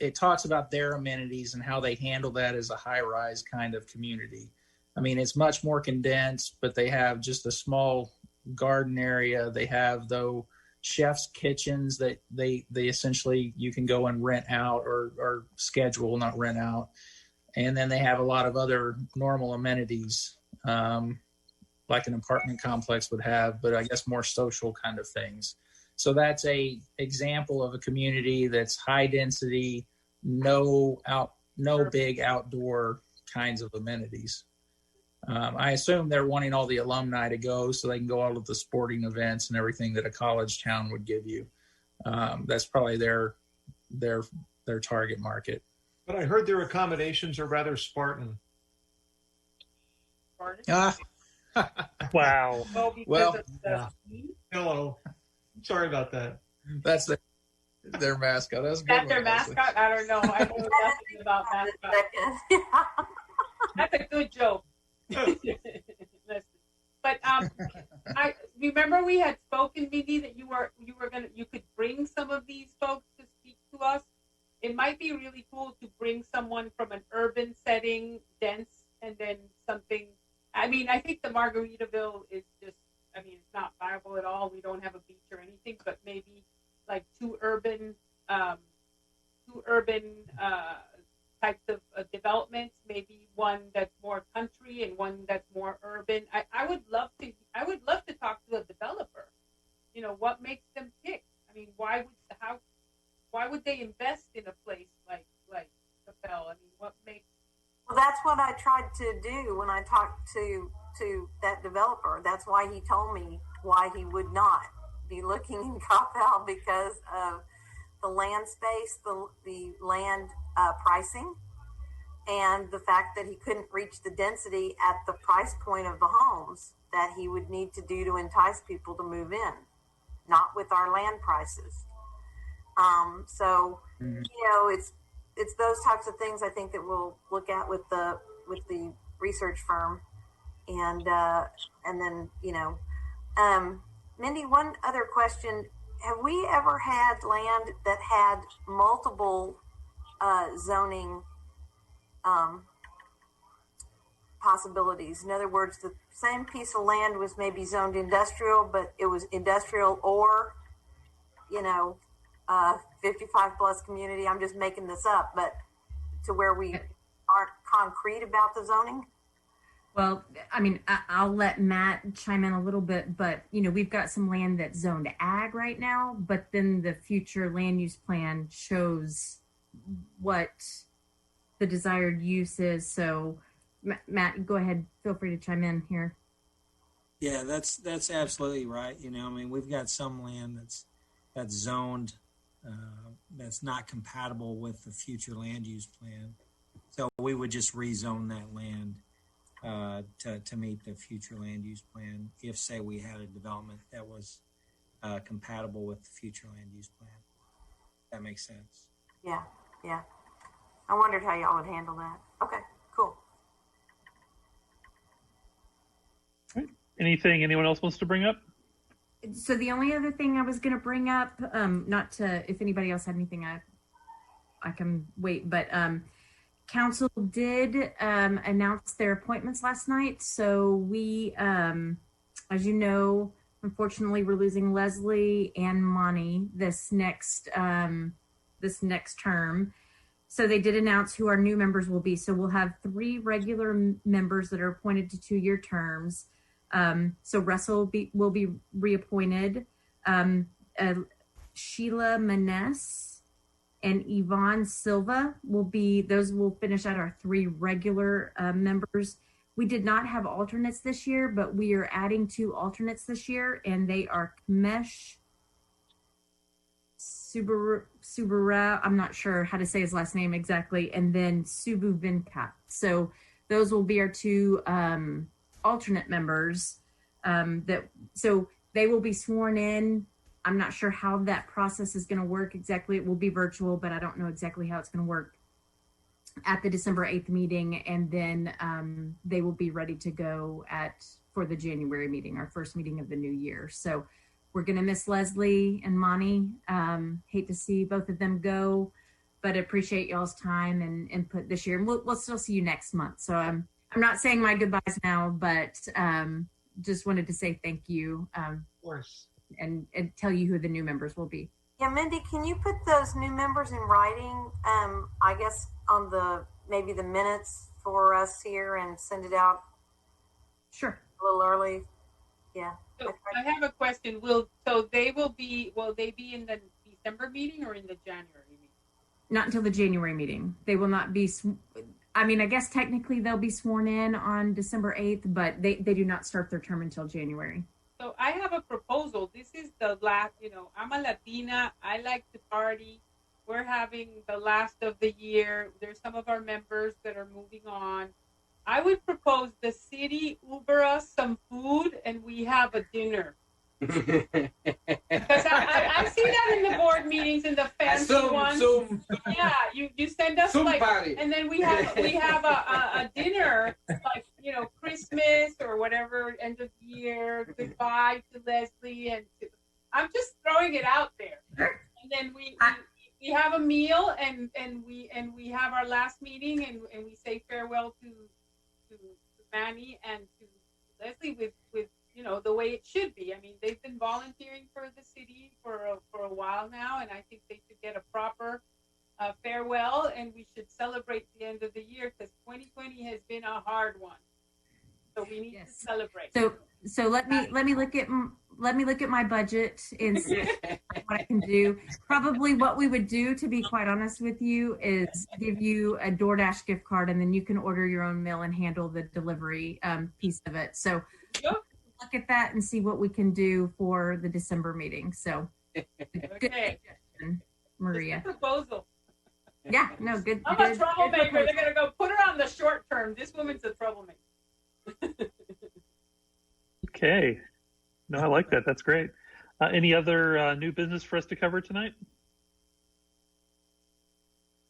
Speaker 8: It talks about their amenities and how they handle that as a high-rise kind of community. I mean, it's much more condensed, but they have just a small garden area. They have, though, chef's kitchens that they essentially you can go and rent out or schedule, not rent out. And then they have a lot of other normal amenities, like an apartment complex would have, but I guess more social kind of things. So that's a example of a community that's high density, no big outdoor kinds of amenities. I assume they're wanting all the alumni to go so they can go all of the sporting events and everything that a college town would give you. That's probably their target market.
Speaker 4: But I heard their accommodations are rather Spartan.
Speaker 1: Wow.
Speaker 8: Well,
Speaker 4: hello. Sorry about that.
Speaker 8: That's their mascot. That's
Speaker 10: their mascot? I don't know. I know nothing about mascots. That's a good joke. But I remember we had spoken, Mindy, that you could bring some of these folks to speak to us. It might be really cool to bring someone from an urban setting, dense, and then something. I mean, I think the Margaritaville is just. I mean, it's not viable at all. We don't have a beach or anything, but maybe like two urban types of developments. Maybe one that's more country and one that's more urban. I would love to talk to a developer. You know, what makes them tick? I mean, why would they invest in a place like Coppell? I mean, what makes?
Speaker 2: Well, that's what I tried to do when I talked to that developer. That's why he told me why he would not be looking in Coppell, because of the land space, the land pricing, and the fact that he couldn't reach the density at the price point of the homes that he would need to do to entice people to move in, not with our land prices. So it's those types of things I think that we'll look at with the research firm, and then Mindy, one other question: have we ever had land that had multiple zoning possibilities? In other words, the same piece of land was maybe zoned industrial, but it was industrial or 55 plus community. I'm just making this up, but to where we aren't concrete about the zoning.
Speaker 7: Well, I mean, I'll let Matt chime in a little bit, but we've got some land that's zoned ag right now, but then the future land use plan shows what the desired use is. So Matt, go ahead, feel free to chime in here.
Speaker 11: Yeah, that's absolutely right. We've got some land that's zoned that's not compatible with the future land use plan. So we would just rezone that land to meet the future land use plan if, say, we had a development that was compatible with the future land use plan. That makes sense.
Speaker 2: Yeah. I wondered how y'all would handle that. Okay, cool.
Speaker 1: All right. Anything anyone else wants to bring up?
Speaker 7: So the only other thing I was going to bring up, if anybody else had anything, I can wait, but council did announce their appointments last night. So we, as you know, unfortunately, we're losing Leslie and Monty this next term. So they did announce who our new members will be. So we'll have 3 regular members that are appointed to 2-year terms. So Russell will be reappointed. Sheila Maness and Yvonne Silva will finish out our 3 regular members. We did not have alternates this year, but we are adding 2 alternates this year, and they are Kamesh Subura, I'm not sure how to say his last name exactly, and then Subu Venkat. So those will be our 2 alternate members. So they will be sworn in. I'm not sure how that process is going to work exactly. It will be virtual, but I don't know exactly how it's going to work at the December 8th meeting. And then they will be ready to go for the January meeting, our first meeting of the new year. So we're going to miss Leslie and Monty. Hate to see both of them go, but appreciate y'all's time and input this year. And we'll still see you next month. So I'm not saying my goodbyes now, but just wanted to say thank you. Of course. And tell you who the new members will be.
Speaker 2: Yeah, Mindy, can you put those new members in writing? I guess on maybe the minutes for us here and send it out.
Speaker 7: Sure.
Speaker 2: A little early. Yeah.
Speaker 10: So I have a question. Will they be in the December meeting or in the January meeting?
Speaker 7: Not until the January meeting. They will not be. I guess technically they'll be sworn in on December 8th, but they do not start their term until January.
Speaker 10: So I have a proposal. This is the last, I'm a Latina. I like to party. We're having the last of the year. There's some of our members that are moving on. I would propose the city Uber us some food and we have a dinner. Because I see that in the board meetings in the fancy ones. Yeah, you send us party. And then we have a dinner like Christmas or whatever, end of year, goodbye to Leslie I'm just throwing it out there. And then we have a meal and we have our last meeting and we say farewell to Manny and to Leslie with the way it should be. They've been volunteering for the city for a while now, and I think they should get a proper farewell, and we should celebrate the end of the year because 2020 has been a hard one. So we need to celebrate.
Speaker 7: So let me look at my budget and see what I can do. Probably what we would do, to be quite honest with you, is give you a DoorDash gift card, and then you can order your own meal and handle the delivery piece of it. So look at that and see what we can do for the December meeting. So good suggestion, Maria.
Speaker 10: Good proposal.
Speaker 7: Yeah, no, good.
Speaker 10: I'm a troublemaker. They're gonna go put her on the short term. This woman's a troublemaker.
Speaker 1: Okay. No, I like that. That's great. Any other new business for us to cover tonight?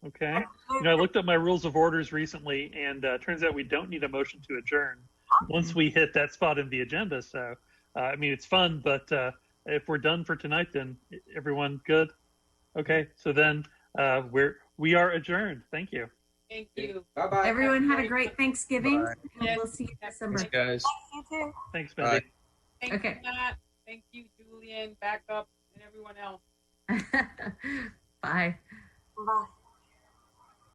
Speaker 1: Okay. You know, I looked up my rules of orders recently, and turns out we don't need a motion to adjourn once we hit that spot in the agenda. So, I mean, it's fun, but if we're done for tonight, then everyone good? Okay. So then we are adjourned. Thank you.
Speaker 10: Thank you.
Speaker 9: Bye bye.
Speaker 7: Everyone had a great Thanksgiving.
Speaker 8: Bye.
Speaker 7: And we'll see you in December.
Speaker 5: Thanks, guys.
Speaker 2: You too.
Speaker 1: Thanks,
Speaker 5: Bye.
Speaker 1: Mindy.
Speaker 10: Thank
Speaker 7: Okay.
Speaker 10: you, Matt. Thank you, Julian, backup, and everyone else.
Speaker 7: Bye.
Speaker 2: Bye.